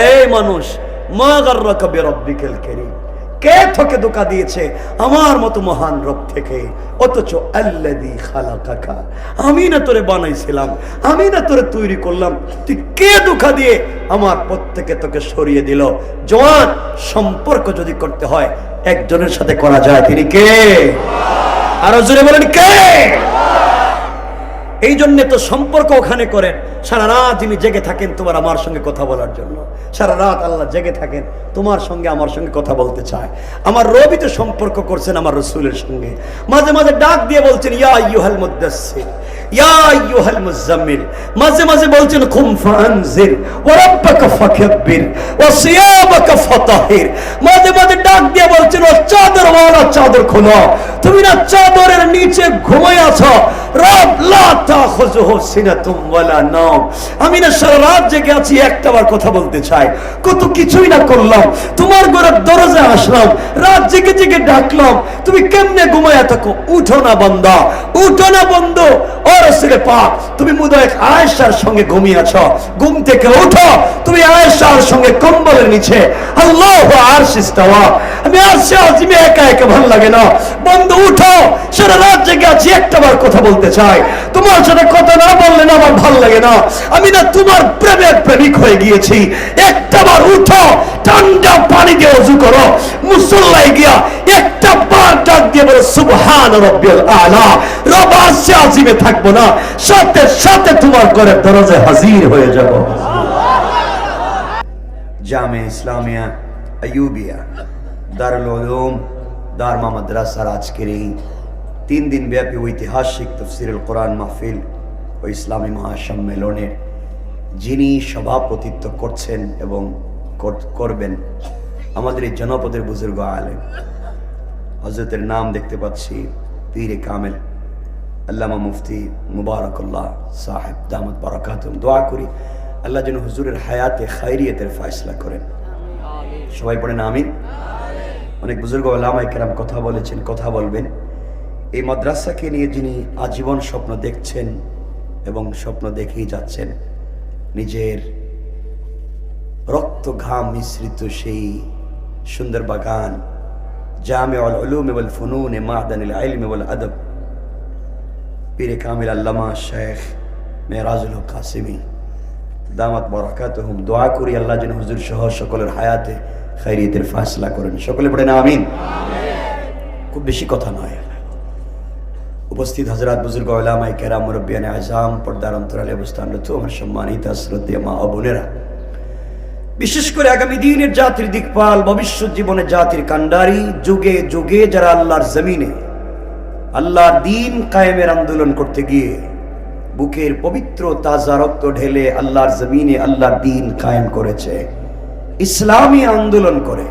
এই মানুষ, মা গাররাকা বিরাব্বিকাল কারীম, কে তোকে ধোঁকা দিয়েছে আমার মতো মহান রব থেকে? অথচ আল্লাযী খালাকাকা, আমি না তোরে বানাইছিলাম, আমি না তোরে তৈরি করলাম, তুই কে ধোঁকা দিয়ে আমার পথ থেকে তোকে সরিয়ে দিল? জওয়ান, সম্পর্ক যদি করতে হয় একজনের সাথে করা যায়, তিনি কে? আরো জোরে বলেন কে? এই জন্য তো সম্পর্ক ওখানে করেন। সারা রাত যিনি জেগে থাকেন তোমার আমার সঙ্গে কথা বলার জন্য, সারা রাত আল্লাহ জেগে থাকেন তোমার সঙ্গে আমার সঙ্গে কথা বলতে চায়। আমার রবি তো সম্পর্ক করছেন আমার রাসূলের সঙ্গে, মাঝে মাঝে ডাক দিয়ে বলছেন ইয়া আইয়ুহাল মুদ্দাসসির, ইয়া আইয়ুহাল মুযাম্মিল, মাঝে মাঝে বলছেন কুম ফাআনজির ওয়া রাব্বাকা ফাকাব্বির ওয়া সিয়াবাকা ফাতাহির, মাঝে মাঝে ডাক দিয়ে বলছেন ও চাদর ওয়ালা চাদর খোলো, তুমি না চাদরের নিচে ঘুমিয়ে আছো, রব লা তাখুযুহু সিনাতুম ওয়ালা নাওম, আমি না সারা রাত জেগে আছি, একটাবার কথা বলতে চাই, কত কিছুই না করলাম, তোমার ঘরের দরজায় আসলাম, রাত জেগে জেগে ডাকলাম, তুমি কেমনে ঘুমায়া থাকো? উঠো না বান্দা, উঠো না বন্ধু, ও রাসূলে পাক, তুমি মুদায়েক আয়েশার সঙ্গে ঘুমিয়ে আছো, ঘুম থেকে উঠো, তুমি আয়েশার সঙ্গে কম্বলের নিচে, আল্লাহু আরশে ইস্তাওয়া, আমি আরশে আজিমে একা একা ভালো লাগে না, বন্ধু উঠো, সারা রাত জেগে আছি, একটাবার কথা বলতে চাই, তোমার সাথে কথা না বললে না আমার ভালো লাগে না, আমি না তোমার প্রেমের প্রেমিক হয়ে গিয়েছি, একটাবার উঠো, ঠান্ডা পানি দিয়ে ওযু করো, মুসল্লায় গিয়া একটা বার ডাক দিয়ে বলো সুবহান রাব্বিল আলা, রব আরশে আজিমে থাকবো না, সাথে সাথে তোমার ঘরের দরজায় হাজির হয়ে যাব। জামে ইসলামিয়া আইয়ুবিয়া দারুল উলুম দারমা মাদ্রাসার আজকের এই 3 দিন ব্যাপী ঐতিহাসিক তাফসীরুল কোরআন মাহফিল ও ইসলামী মহাসম্মেলনের যিনি সভাপতিত্ব করছেন এবং করবেন আমাদের এই জনপদের বুজুর্গ আলেম, হযরতের নাম দেখতে পাচ্ছি পীরে কামেল আল্লামা মুফতি মুবারাকুল্লাহ সাহেব দামাত বারাকাতুহুম। দোয়া করি আল্লাহ যেন হুজুরের হায়াতে খায়রিয়াতের ফয়সালা করেন, সবাই পড়েন আমিন। অনেক বুজুর্গ ওলামায়ে কেরাম কথা বলেছেন, কথা বলবেন। এই মাদ্রাসাকে নিয়ে যিনি আজীবন স্বপ্ন দেখছেন এবং স্বপ্ন দেখেই যাচ্ছেন, নিজের রক্ত ঘাম মিশ্রিত সেই সুন্দর বাগান জামিউল উলুম ওয়াল ফুনুন মা'দানুল ইলম ওয়াল আদব, পীরে কামিল আল্লামা শেখ মেরাজুল হক কাসেমী দামাত বারাকাতুহুম। দোয়া করি আল্লাহ যেন হুজুর সহ সকলের হায়াতে খায়রিয়াতের ফয়সালা করেন, সকলে পড়েন আমিন। খুব বেশি কথা নয়, উপস্থিত হযরত বুজুর্গ উলামায়ে কেরাম, মুরব্বিয়ানে আযম, পর্দার অন্তরালে অবস্থানরত আমার সম্মানিত শ্রদ্ধেয় মা ও বোনেরা, বিশেষ করে আগামী দিনের জাতির দিকপাল, ভবিষ্যৎ জীবনে জাতির কান্ডারি, যুগে যুগে যারা আল্লাহর জমিনে আল্লাহর দ্বীন কায়েমের আন্দোলন করতে গিয়ে বুকের পবিত্র তাজা রক্ত ঢেলে আল্লাহর জমিনে আল্লাহর দ্বীন কায়েম করেছে, ইসলামী আন্দোলন করে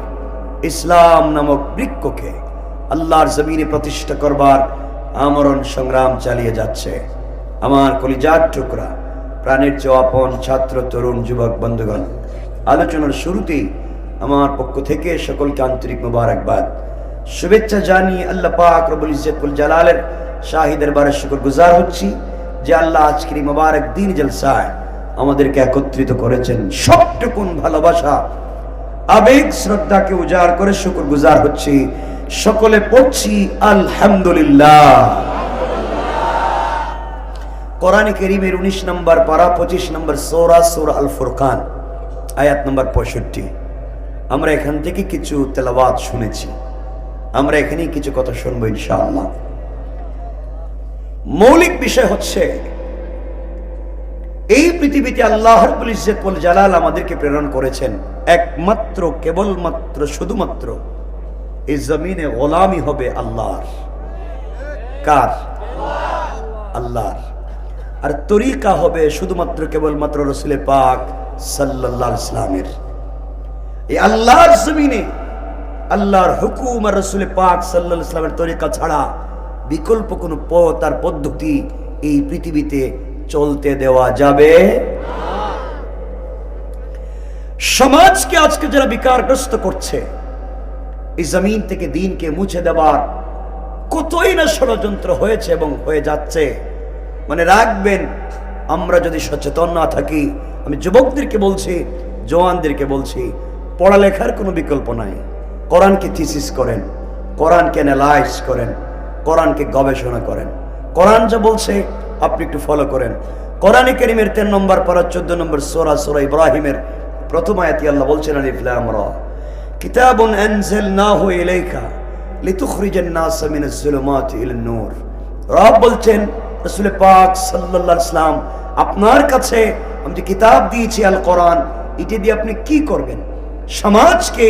ইসলাম নামক বৃক্ষকে আল্লাহর জমিনে প্রতিষ্ঠা করবার আমরণ সংগ্রাম চালিয়ে যাচ্ছে। আমার কলিজার টুকরা, প্রাণের চেয়ে আপন ছাত্র, তরুণ, যুবক বন্ধুগণ, আলোচনার শুরুতেই আমার পক্ষ থেকে সকলকে আন্তরিক মোবারকবাদ, শুভেচ্ছা জানিয়ে আল্লাহ পাক রব্বুল ইজ্জত ওয়াল জালালের শাহী দরবারে শুকরগুজার হচ্ছি যে আল্লাহ আজকের এই মোবারক দিন জলসায় আমাদেরকে একত্রিত করেছেন। সবটুকুন ভালোবাসা, আবেগ, শ্রদ্ধাকে উজাড় করে শুকরগুজার হচ্ছি। সকলে পড়ছি আলহামদুলিল্লাহ। কোরআনে কারীমের 19 নম্বর পারা 25 নম্বর সূরা, সূরা আল ফুরকান, আয়াত নম্বর 65। আমরা এখান থেকে কিছু তেলাওয়াত শুনেছি, আমরা এখানেই কিছু কথা শুনবো ইনশাআল্লাহ। মৌলিক বিষয় হচ্ছে এই পৃথিবীতে আল্লাহ রাব্বুল ইজ্জত ওয়াল জালাল আমাদেরকে প্রেরণ করেছেন একমাত্র, কেবলমাত্র, শুধুমাত্র এই জমিনে গোলামি হবে আল্লাহর। কার? আল্লাহর। আর তরিকা হবে শুধুমাত্র কেবলমাত্র রাসূল পাক সাল্লাল্লাহু আলাইহি ওয়াসাল্লামের। এই আল্লাহর জমিনে আল্লাহর হুকুম আর রাসূল পাক সাল্লাল্লাহু আলাইহি ওয়াসাল্লামের তরিকা ছাড়া বিকল্প কোনো পথ আর পদ্ধতি এই পৃথিবীতে চলতে দেওয়া যাবে না। সমাজকে আজকে যারা বিকারগ্রস্ত করছে, এই জমিন থেকে দ্বীনকে মুছে দেওয়ার কতই না ষড়যন্ত্র হয়েছে এবং হয়ে যাচ্ছে। মানে রাখবেন, আমরা যদি সচেতন না থাকি, আমি যুবকদেরকে বলছি, জওয়ানদেরকে বলছি, পড়ালেখার কোনো বিকল্প নাই। কোরআনকে থিসিস করেন, কোরআনকে অ্যানালাইজ করেন, কোরআনকে গবেষণা করেন। কোরআন যা বলছে আপনি একটু ফলো করেন। কোরআনে কারীমের 3 নম্বর পারা 14 নম্বর সূরা, সূরা ইব্রাহিমের প্রথম আয়াতে আল্লাহ বলছেন, আলিফ লাম রা কিতাবুন আনজালনাহু ইলাইকা লিতুখরিজান নাস মিনাজ যুলুমাতি ইলান নূর। রব বলছেন রাসূল পাক সাল্লাল্লাহু আলাইহি ওয়াসাল্লাম, আপনার কাছে আমি যে কিতাব দিয়েছি আল কোরআন, এটা দিয়ে আপনি কি করবেন? সমাজকে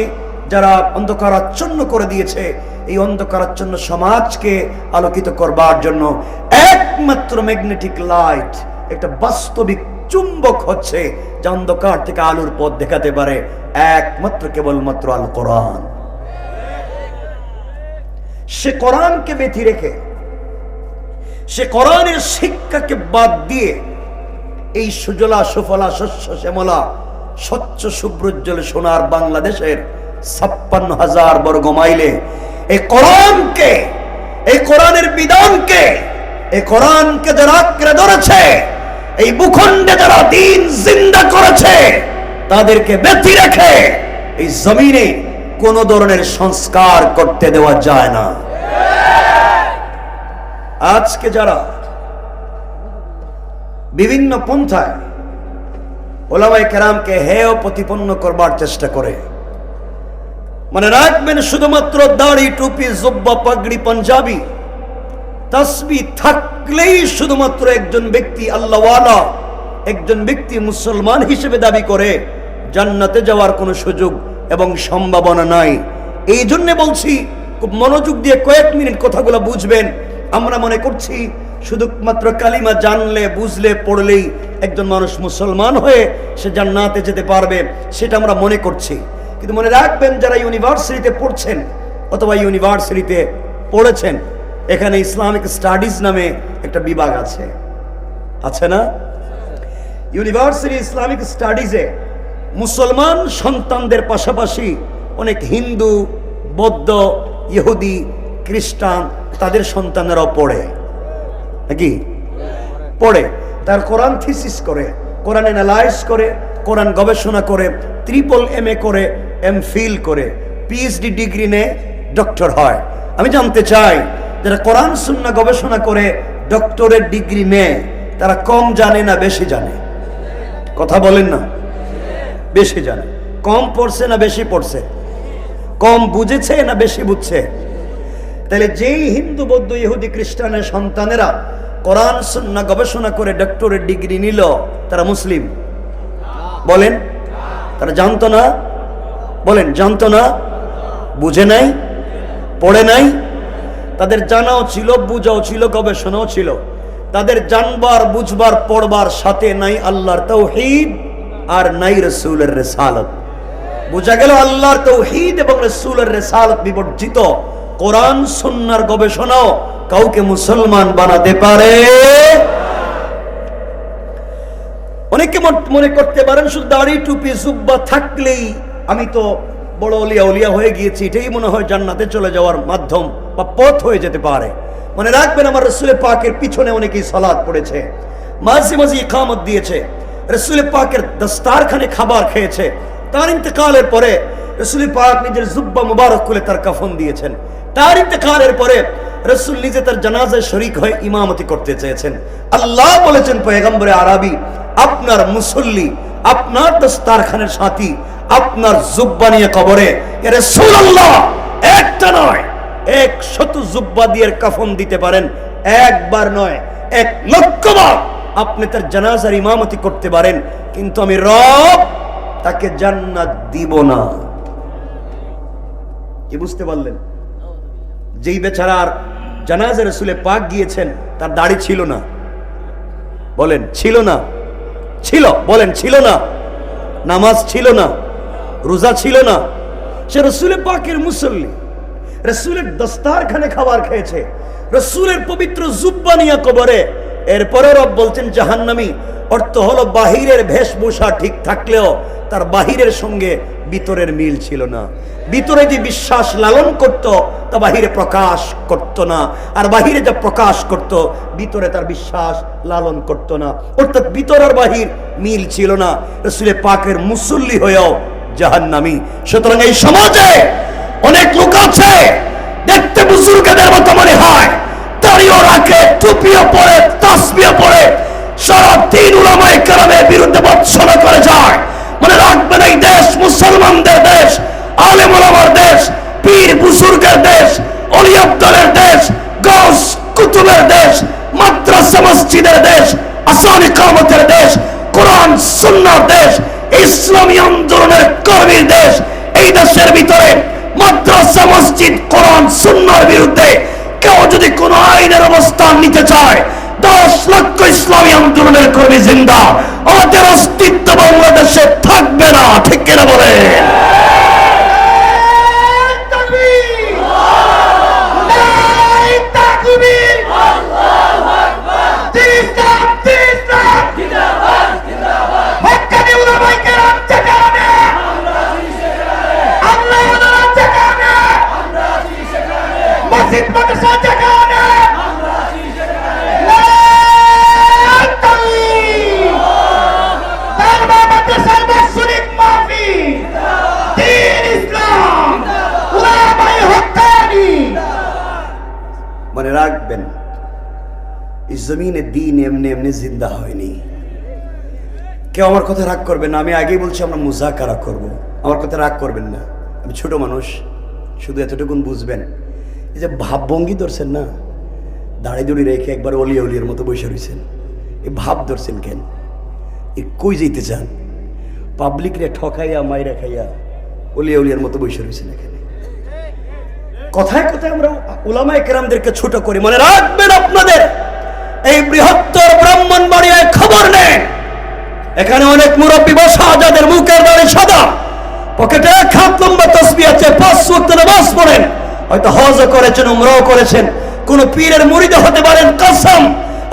যারা অন্ধকারাচ্ছন্ন করে দিয়েছে, এই অন্ধকারাচ্ছন্ন সমাজকে আলোকিত করবার জন্য একমাত্র ম্যাগনেটিক লাইট, একটা বাস্তবিক চুম্বক হচ্ছে যা অন্ধকার থেকে আলোর পথ দেখাতে পারে, একমাত্র কেবলমাত্র আল কোরআন। সে কোরআনকে বেঁধে রেখে, সে কোরআনের শিক্ষাকে বাদ দিয়ে এই সুজলা সুফলা শস্য শ্যামলা স্বচ্ছ শুভ্রোজ্জ্বল সোনার বাংলাদেশের 56,000 বর্গ মাইলে এই কোরআনকে, এই কোরআনের বিধানকে, এই কোরআনকে যারা আঁকড়ে ধরেছে, এই ভূখণ্ডে যারা দিন জিন্দা করেছে, তাদেরকে বেঁধে রেখে এই জমিনে কোন ধরনের সংস্কার করতে দেওয়া যায় না। আজকে যারা বিভিন্ন পন্থায় ওলামায়ে কেরামকে হেয় প্রতিপন্ন করবার চেষ্টা করে, মনে রাখবেন শুধুমাত্র দাড়ি, টুপি, জুব্বা, পাগড়ি, পাঞ্জাবি, তাসবিহ থাকলেই শুধুমাত্র একজন ব্যক্তি আল্লাহওয়ালা, একজন ব্যক্তি মুসলমান হিসেবে দাবি করে জান্নাতে যাওয়ার কোনো সুযোগ এবং সম্ভাবনা নাই। এই জন্য বলছি, খুব মনোযোগ দিয়ে কয়েক মিনিট কথাগুলো বুঝবেন। আমরা মনে করছি শুধুমাত্র কালিমা জানলে, বুঝলে, পড়লেই একজন মানুষ মুসলমান হয়ে সে জান্নাতে যেতে পারবে, সেটা আমরা মনে করছি। কিন্তু মনে রাখবেন, যারা ইউনিভার্সিটিতে পড়ছেন অথবা ইউনিভার্সিটিতে পড়েছেন, এখানে ইসলামিক স্টাডিজ নামে একটা বিভাগ আছে, আছে না? ইউনিভার্সিটি ইসলামিক স্টাডিজে মুসলমান সন্তানদের পাশাপাশি অনেক হিন্দু, বৌদ্ধ, ইহুদি, খ্রিস্টান তাদের সন্তানেরাও পড়ে, নাকি পড়ে। তার কোরআন থিসিস করে, কোরআন অ্যানালাইজ করে, কোরআন গবেষণা করে, MA করে, MPhil করে, PhD ডিগ্রি নিয়ে ডক্টর হয়। আমি জানতে চাই, যারা কোরআন সুন্নাহ গবেষণা করে ডক্টরেট ডিগ্রি নেয়, তারা কম জানে না বেশি জানে? কথা বলেন না। বেশি জানে। কম পড়ছে না বেশি পড়ছে? কম বুঝেছে না বেশি বুঝছে? তাহলে যেই হিন্দু, বৌদ্ধ, ইহুদি, খ্রিস্টানের সন্তানেরা কোরআন সুন্নাহ গবেষণা করে ডক্টরেট ডিগ্রি নিল, তারা মুসলিম? বলেন, তারা জানতো না? বলেন, জানতো না? বুঝে নাই? পড়ে নাই? তাদের জানাও ছিল, বুঝাও ছিল, গবেষণাও ছিল। তাদের জানবার, বুঝবার, পড়বার সাথে নাই আল্লাহর তাওহীদ আর নাই রাসূলের রিসালাত। বোঝা গেল আল্লাহর তাওহীদ এবং রাসূলের রিসালাত বিবর্জিত কোরআন সুন্নাহর গবেষণাও কাউকে মুসলমান বানাতে পারে। অনেকে মনে করতে পারেন শুধু দাড়ি, টুপি, জুব্বা থাকলেই আমি তো বড় ওলিয়া হয়ে গিয়েছি, এটাই মনে হয় জান্নাতে চলে যাওয়ার মাধ্যম বা পথ হয়ে যেতে পারে। মনে রাখবেন, আমার রাসূল পাকের পিছনে অনেকেই সালাত পড়েছে, মাঝে মাঝে ইকামত দিয়েছে, রাসূল পাকের দস্তারখানে খাবার খেয়েছে। তার ইন্তেকালের পরে রাসূল পাক নিজের জুব্বা মুবারক খুলে তার কাফন দিয়েছেন। তার ইন্তেকালের পরে রাসূল নিজে তার জানাজায় শরীক হয়ে ইমামতি করতে চেয়েছেন। আল্লাহ বলেছেন পয়গম্বরে আরবি, আপনার মুসল্লি, আপনার দস্তারখানের সাথী, আপনার জুব্বা নিয়ে কবরে ইয়া রাসূলুল্লাহ একটা নয় 100 জুব্বা দিয়ে কাফন দিতে পারেন, একবার নয় 1,00,000 বার আপনি তার জানাজার ইমামতি করতে পারেন, কিন্তু আমি রব তাকে জান্নাত দিব না। কি বুঝতে পারলেন? যেই বেচারার জানাজা রাসূল পাক গিয়েছেন, তার দাড়ি ছিল না। বলেন, ছিল না? ছিল। বলেন, ছিল না? নামাজ ছিল না, রোজা ছিল না। সে রাসূল পাকের মুসল্লি, রাসূলের দস্তারখানে খাবার খেয়েছে, রাসূলের পবিত্র জুব্বা নিয়ে কবরে। এরপরে রব বলছেন জাহান্নামী। অর্থ হলো বাহিরের বেশভূষা ঠিক থাকলেও তার বাহিরের সঙ্গে ভিতরের মিল ছিল না। ভিতরে যে বিশ্বাস লালন করত তা বাহিরে প্রকাশ করত না, আর বাহিরে যা প্রকাশ করত ভিতরে তার বিশ্বাস লালন করত না। অর্থাৎ ভিতর আর বাহির মিল ছিল না। রাসূলে পাকের মুসল্লি হয়েও জাহান্নামী। সুতরাং এই সমাজে অনেক লোক আছে দেখতে বুজুর্গদের মতো মনে হয়, দাড়িও রাখে, টুপিও পরে, তাসবিহও পরে, সারাদিন উলামায়ে কেরামের বিরুদ্ধে বৎসনা করে যায়। মনে রাখবেন এই দেশ মুসলমানদের দেশ, আলেম ওলামার দেশ, পীর বুজুর্গের দেশ, ওলি আব্দালের দেশ, গাউস কুতুবের দেশ, মাদ্রাসা মসজিদের দেশ, আসান ইকামতের দেশ, কোরআন সুন্নাহর দেশ, ইসলামী আন্দোলনের কর্মীর দেশ। এই দেশের ভিতরে মাদ্রাসা মসজিদ কোরআন সুন্নাহর বিরুদ্ধে কেউ যদি কোনো আইনের অবস্থান নিতে চায়, 10 লক্ষ ইসলামী আন্দোলনের কর্মী জিন্দা, আমাদের অস্তিত্ব বাংলাদেশে থাকবে না। ঠিক কিনা বলে? মনে রাখবেন এই জমিনে দিন এমনি এমনি জিন্দা হয়নি। কেউ আমার কথা রাগ করবেন না, আমি আগেই বলছি আমরা মুজাকারা করব, আমার কথা রাগ করবেন না। আমি ছোট মানুষ, শুধু এতটুকুন বুঝবেন, এই যে ভাবভঙ্গি ধরছেন না, দাড়ি দুড়ি রেখে একবার অলিয়া অলিয়ার মতো বসে রয়েছেন, এই ভাব ধরছেন কেন? এই কই যেতে চান? পাবলিক রে ঠকাইয়া মাইরা খাইয়া অলিয়া অলিয়ার মতো বসে রয়েছেন এখানে। কথায় কথায় আমরা উলামায়ে কেরামদেরকে ছোট করি। মনে রাখবেন আপনাদের এই বৃহত্তর ব্রাহ্মণবাড়িয়ায় খবর নেন, এখানে অনেক মুরব্বী বসা, যাদের মুখের দাড়ি সাদা, পকেটে এক হাত লম্বা তাসবিহ আছে, 5 ওয়াক্ত নামাজ পড়েন, হয়তো হজও করেছেন, উমরাও করেছেন, কোন পীরের মুরিদ হতে পারেন, কসম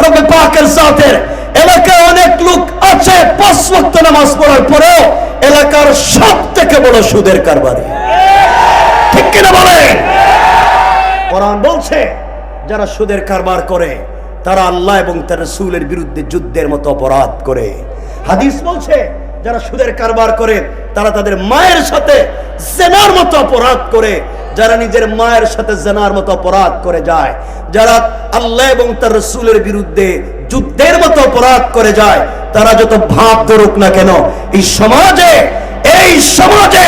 রব্বে পাকের জাতের। এলাকায় অনেক লোক আছে 5 ওয়াক্ত নামাজ পড়ার পরেও এলাকার সবথেকে বড় সুদের কারবারি। ঠিক কিনা বলেন? কোরআন বলছে যারা সুদের কারবার করে তারা আল্লাহ এবং তার রাসূলের বিরুদ্ধে যুদ্ধের মতো অপরাধ করে। হাদিস বলছে যারা সুদের কারবার করে তারা তাদের মায়ের সাথে জিনার মতো অপরাধ করে। যারা নিজের মায়ের সাথে জিনার মতো অপরাধ করে যায়, যারা আল্লাহ এবং তার রাসূলের বিরুদ্ধে যুদ্ধের মতো অপরাধ করে যায়, তারা যত ভাব ধরুক না কেন, এই সমাজে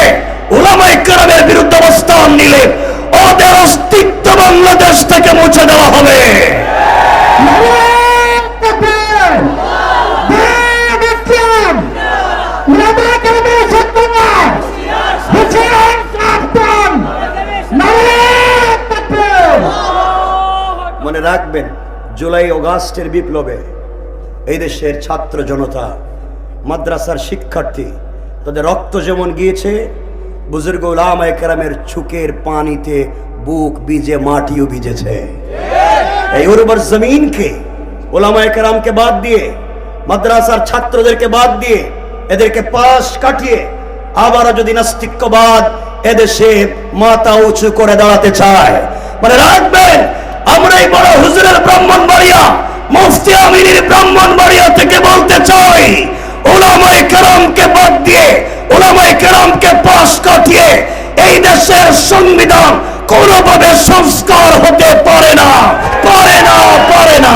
উলামায়ে কেরামের বিরুদ্ধে অবস্থান নিলে ওদের অস্তিত্ব বাংলাদেশ থেকে মুছে দেওয়া হবে। মনে রাখবেন জুলাই আগস্টের বিপ্লবে এই দেশের ছাত্র জনতা, মাদ্রাসার শিক্ষার্থী, তাদের রক্ত যেমন গিয়েছে, বুজুর্গ উলামায়ে কেরামের চোখের পানিতে বুক ভিজে মাটিও ভিজেছে। এই উর্বর জমিনকে উলামায়ে কেরামকে বাদ দিয়ে, মাদ্রাসার ছাত্রদেরকে বাদ দিয়ে, এদেরকে পাশ কাটিয়ে আবারও যদি নাস্তিক্যবাদ এদেশে মাথা উঁচু করে দাঁড়াতে চায়, মনে রাখবেন আমরা এই বড় হুজুরের ব্রাহ্মণবাড়িয়া, মুফতি আমিনের ব্রাহ্মণবাড়িয়া থেকে বলতে চাই, উলামায়ে কেরামকে বাদ দিয়ে, উলামায়ে কেরামকে পাশ কাটিয়ে এই দেশের সংবিধান কোনোভাবে সংস্কার হতে পারে না, পারে না, পারে না।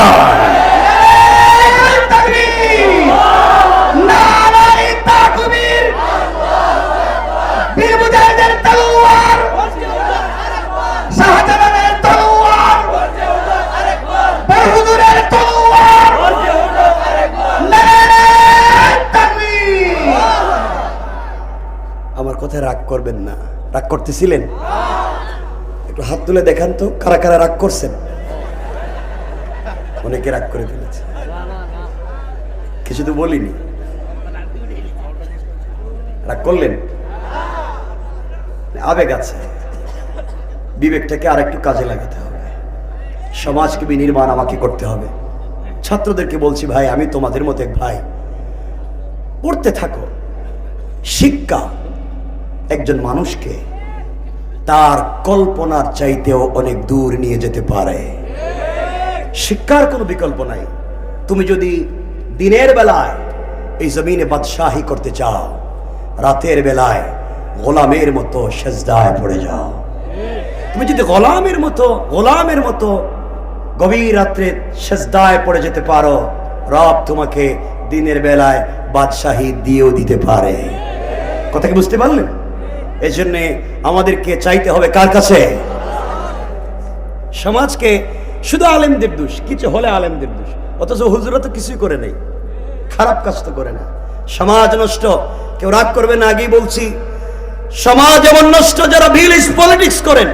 আমার কথা রাগ করবেন না। রাগ করতেছিলেন? একটু হাত তুলে দেখান তো কারা কারা রাগ করছেন। অনেকে রাগ করে ফেলেছে, কিছু তো বলিনি। রাগ করলেন? আবেগ আছে, বিবেকটাকে আর একটু কাজে লাগাতে হবে। সমাজকে বিনির্মাণ আমাকে করতে হবে। ছাত্রদেরকে বলছি, ভাই আমি তোমাদের মতো এক ভাই, পড়তে থাকো, শিক্ষা একজন মানুষকে তার কল্পনার চাইতেও অনেক দূর নিয়ে যেতে পারে। শিক্ষার কোনো বিকল্প নাই। তুমি যদি দিনের বেলায় এই জমিনে বাদশাহী করতে চাও, রাতের বেলায় গোলামের মতো সেজদায় পড়ে যাও। তুমি যদি গোলামের মতো গভীর রাত্রে সেজদায় পড়ে যেতে পারো, রব তোমাকে দিনের বেলায় বাদশাহী দিয়েও দিতে পারে। কথা কি বুঝতে পারলেন? এই জন্যে আমাদেরকে চাইতে হবে কার কাছে? সমাজকে শুধু আলেমদের দোষ, কিছু হলে আলেমদের দোষ, অথচ হুজুরা তো কিছুই করে নেই, খারাপ কাজ তো করে না। সমাজ নষ্ট, কেউ রাগ করবে না, আগেই বলছি সমাজ এমন নষ্ট যারা ভিলেজ পলিটিক্স করেন,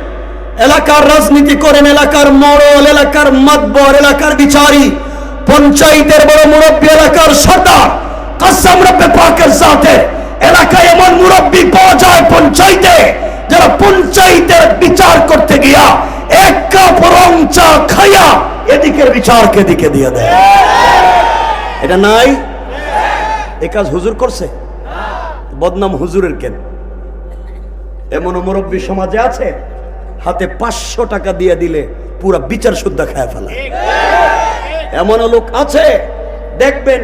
এলাকার রাজনীতি করেন, এলাকার মরল, এলাকার মাতবর, এলাকার বিচারী, পঞ্চায়েতের বড় মুরব্বী, এলাকার সর্দার, কসম রব্বে পাকের সাথে এলাকায় এমন মুরব্বী পাওয়া যায় পঞ্চায়েতে, যারা পঞ্চায়েতের বিচার করতে গিয়া এক কাপ রং চা খাইয়া এদিকের বিচারকে দিকে দিয়ে দেয়। এটা নাই? এ কাজ হুজুর করছে? বদনাম হুজুরের কেন? এমন মুরব্বী সমাজে আছে, হাতে 500 টাকা দিয়ে দিলে পুরা বিচার শুদ্ধা খায় ফেলা। এমন লোক আছে, দেখবেন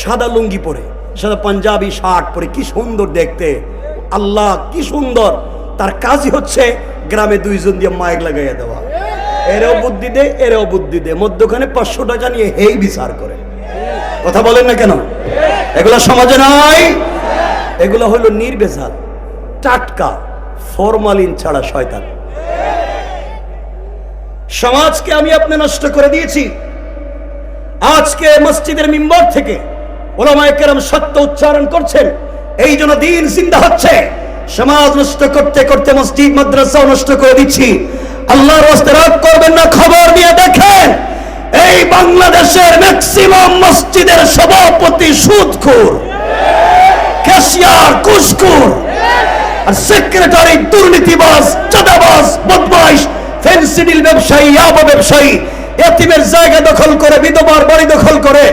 সাদা লুঙ্গি পরে, সাদা পাঞ্জাবি শার্ট পরে, কি সুন্দর দেখতে, আল্লাহ কি সুন্দর। তার কাজই হচ্ছে গ্রামে 2 জন দিয়ে মাইক লাগাইয়া দেওয়া, এরাও বুদ্ধি দে এরাও বুদ্ধি দে, মধ্যখানে 500 টাকা নিয়ে হেই বিচার করে। কথা বলেন না কেন? এগুলো সমাজে নাই। এগুলো হলো নির্ভেজাল, টাটকা, ফরমালিন ছাড়া শয়তান। সমাজকে আমি আপনি নষ্ট করে দিয়েছি। আজকে মসজিদের মিম্বর থেকে ওলামায়ে কেরাম সত্য উচ্চারণ করছেন, এই জন্য দিন জিন্দা হচ্ছে। সমাজ নষ্ট করতে করতে মসজিদ মাদ্রাসাও নষ্ট করে দিচ্ছি। আল্লাহর রাস্তে রাগ করবেন না, খবর নিয়ে দেখেন এই বাংলাদেশের ম্যাক্সিমাম মসজিদের সভাপতি সুদখোর, ক্যাশিয়ার ঘুষখোর, আর সেক্রেটারি দুর্নীতিবাজ, চাঁদাবাজ, বদমাইশ, ফেন্সিডিল ব্যবসায়ী, ইয়াবা ব্যবসায়ী, এতিমের জায়গা দখল করে, বিধবার বাড়ি দখল করে,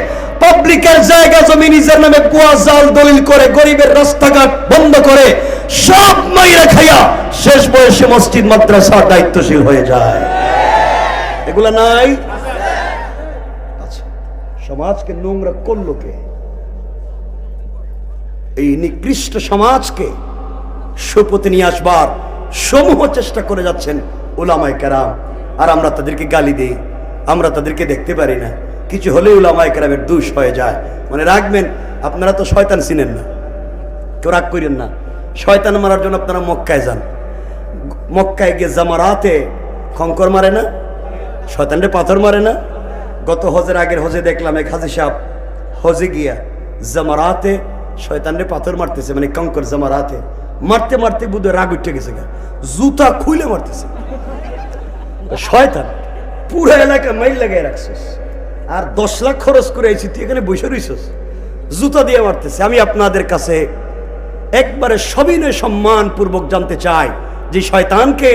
পাবলিকের জায়গা জমি নিজের নামে কুয়া জাল দলিল করে, গরিবের রাস্তাঘাট বন্ধ করে, সব মাইরা খাইয়া শেষ বয়সে মসজিদ মাদ্রাসার দায়িত্বশীল হয়ে যায়। এগুলা নাই? আচ্ছা, সমাজকে নোংরা করলো কে? এই নিকৃষ্ট সমাজকে সুপথে নিয়ে আসবার সমূহ চেষ্টা করে যাচ্ছেন উলামায়ে কেরাম, আর আমরা তাদেরকে গালি দিই, আমরা তাদেরকে দেখতে পারি না। কিছু হলে উলামায়ে কেরামের দোষ হয়ে যায়। মানে রাখবেন, আপনারা তো শয়তান চিনেন না, কেউ রাগ করেন না। শয়তান মারার জন্য আপনারা মক্কায় যান, মক্কায় গিয়ে জামারাতে খঙ্কর মারে না, শয়তানরে পাথর মারে না। গত হজের আগের হজে দেখলাম এক হাজি সাহেব হজে গিয়া জামারাতে শয়তানরে পাথর মারতেছে, মানে কঙ্কর জামারাতে মারতে মারতে বুধ রাগ উঠে গেছে, জুতা খুলে মারতেছে। শয়তান পুরো এলাকা মাইল লাগাই রাখছিস, আর 10 লাখ খরচ করে আইছি, তুই এখানে বসে রইছিস, জুতা দিয়ে মারতেছে। আমি আপনাদের কাছে একবারে সবিনয় সম্মান পূর্বক জানতে চাই যে শয়তানকে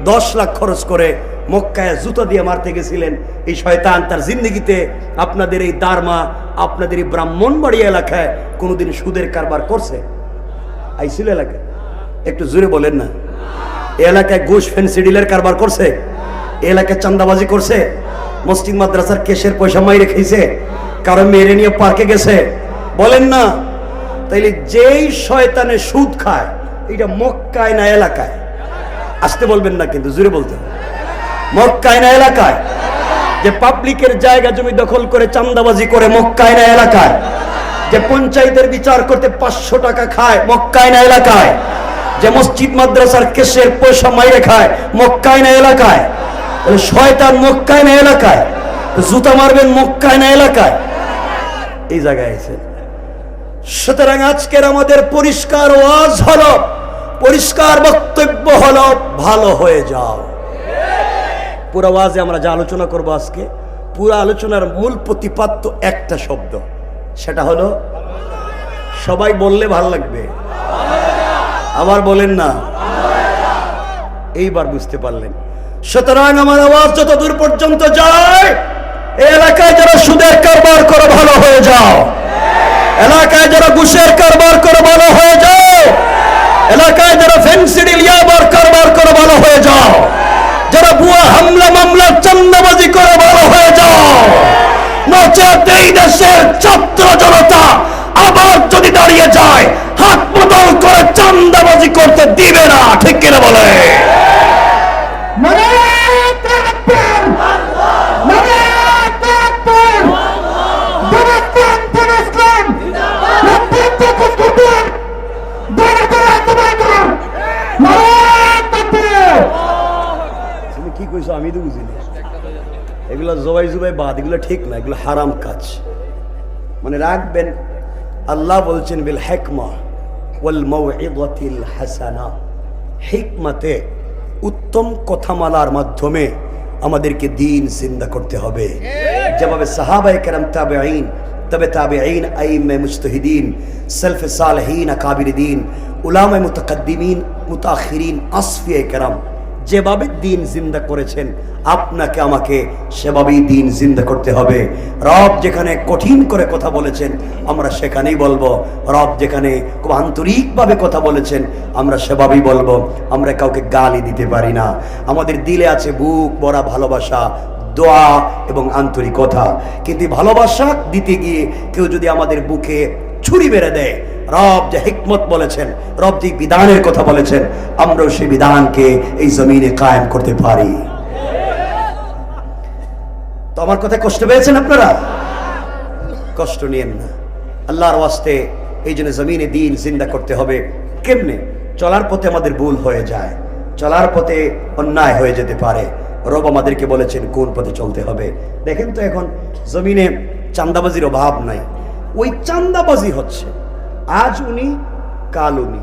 10 লাখ খরচ করে মক্কায় জুতা দিয়ে মারতে গেছিলেন, এই শয়তান তার জিন্দগিতে আপনাদের এই দারমা, আপনাদের এই ব্রাহ্মণবাড়ি এলাকায় কোনোদিন সুদের কারবার করছে? আইছিল এলাকায়? একটু জোরে বলেন না। এই এলাকায় ঘুষ ফেন্সিডিলের কারবার করছে? এই এলাকায় চাঁদাবাজি করছে? মসজিদ মাদ্রাসার কেশের পয়সা মাইরে খেয়েছে? কারো মেরে নিয়ে পার্কে গেছে? বলেন না। তাইলে যেই শয়তানে সুদ খায়, এটা মক্কায় না এলাকায়? আসতে বলবেন না কিন্তু, জোরে বলতে হবে। মক্কায় না এলাকায়? যে পাবলিকের জায়গা জমি দখল করে চাঁদাবাজি করে, মক্কায় না এলাকায়? যে পঞ্চায়েতের বিচার করতে 500 টাকা খায়, মক্কায় না এলাকায়? যে মসজিদ মাদ্রাসার কেশের পয়সা মাইরে খায়, মক্কায় না এলাকায়? শয়তান মক্কায় না এলাকায়? জুতা মারবেন মক্কায় না এলাকায়? এই জায়গায় আছেন। সুতরাং আজকের আমাদের পরিষ্কার ওয়াজ হলো, পরিষ্কার বক্তব্য হলো, ভালো হয়ে যাও। পুরো ওয়াজে আমরা যা আলোচনা করব আজকে, পুরো আলোচনার মূল প্রতিপাদ্য একটা শব্দ, সেটা হলো, সবাই বললে ভালো লাগবে, আবার বলেন না, এইবার বুঝতে পারলেন। সুতরাং আমার আওয়াজ যত দূর পর্যন্ত যায়, এই এলাকায় যারা সুদের কারবার করে ভালো হয়ে যাও, এলাকায় যারা ঘুষের কারবার করে ভালো হয়ে যাও, এলাকায় যারা ফেন্সিডিল ইয়াবার কারবার করে ভালো হয়ে যাও, যারা ভুয়া হামলা মামলা চান্দাবাজি করে ভালো হয়ে যাও, নচেত এই দেশের ছাত্র জনতা আবার যদি দাঁড়িয়ে যায় হাত বদল করে চান্দাবাজি করতে দিবে না, ঠিক কিনা বলে? কি কইছো আমি তো বুঝিনি। এগুলো জবাই জুবাই বাদ, এগুলো ঠিক না, এগুলো হারাম কাজ। মানে রাখবেন, আল্লাহ বলছেন বিল হিকমা ওয়াল মাউইযাতিল হাসানা, হিকমতে উত্তম কথামালার মাধ্যমে আমাদেরকে দ্বীন জিন্দা করতে হবে। যেভাবে সাহাবায়ে কেরাম, তাবেঈন, তবে তাবেঈন, আইম্মে মুজতাহিদিন, সালফে সালেহিন, আকাবিরিন, উলামায়ে মুতাকাদ্দিমিন, মুতাআখিরিন, আসফিয়ায়ে কেরাম যেভাবে দ্বীন জিন্দা করেছেন, আপনাকে আমাকে সেভাবেই দ্বীন জিন্দা করতে হবে। রব যেখানে কঠিন করে কথা বলেছেন আমরা সেখানেই বলবো, রব যেখানে খুব আন্তরিকভাবে কথা বলেছেন আমরা সেভাবেই বলবো। আমরা কাউকে গালি দিতে পারি না। আমাদের দিলে আছে বুক ভরা ভালোবাসা, দোয়া এবং আন্তরিকতা, কিন্তু ভালোবাসা দিতে গিয়ে কেউ যদি আমাদের বুকে ছুরি মেরে দেয়, রব যে হিকমত বলেছেন, রব যে বিধানের কথা বলেছেন, আমরাও সেই বিধানকে এই জমিনে কায়েম করতে পারি। তো আমার কথা কষ্ট পেয়েছেন আপনারা? কষ্ট নিয়েন না, আল্লাহর ওয়াস্তে। এই জন্য জমিনে দ্বীন জিন্দা করতে হবে। কেমনে? চলার পথে আমাদের ভুল হয়ে যায়, চলার পথে অন্যায় হয়ে যেতে পারে। রব আমাদেরকে বলেছেন কোন পথে চলতে হবে। দেখেন তো এখন জমিনে চান্দাবাজির অভাব নাই, ওই চান্দাবাজি হচ্ছে। আজ উনি কাল উনি,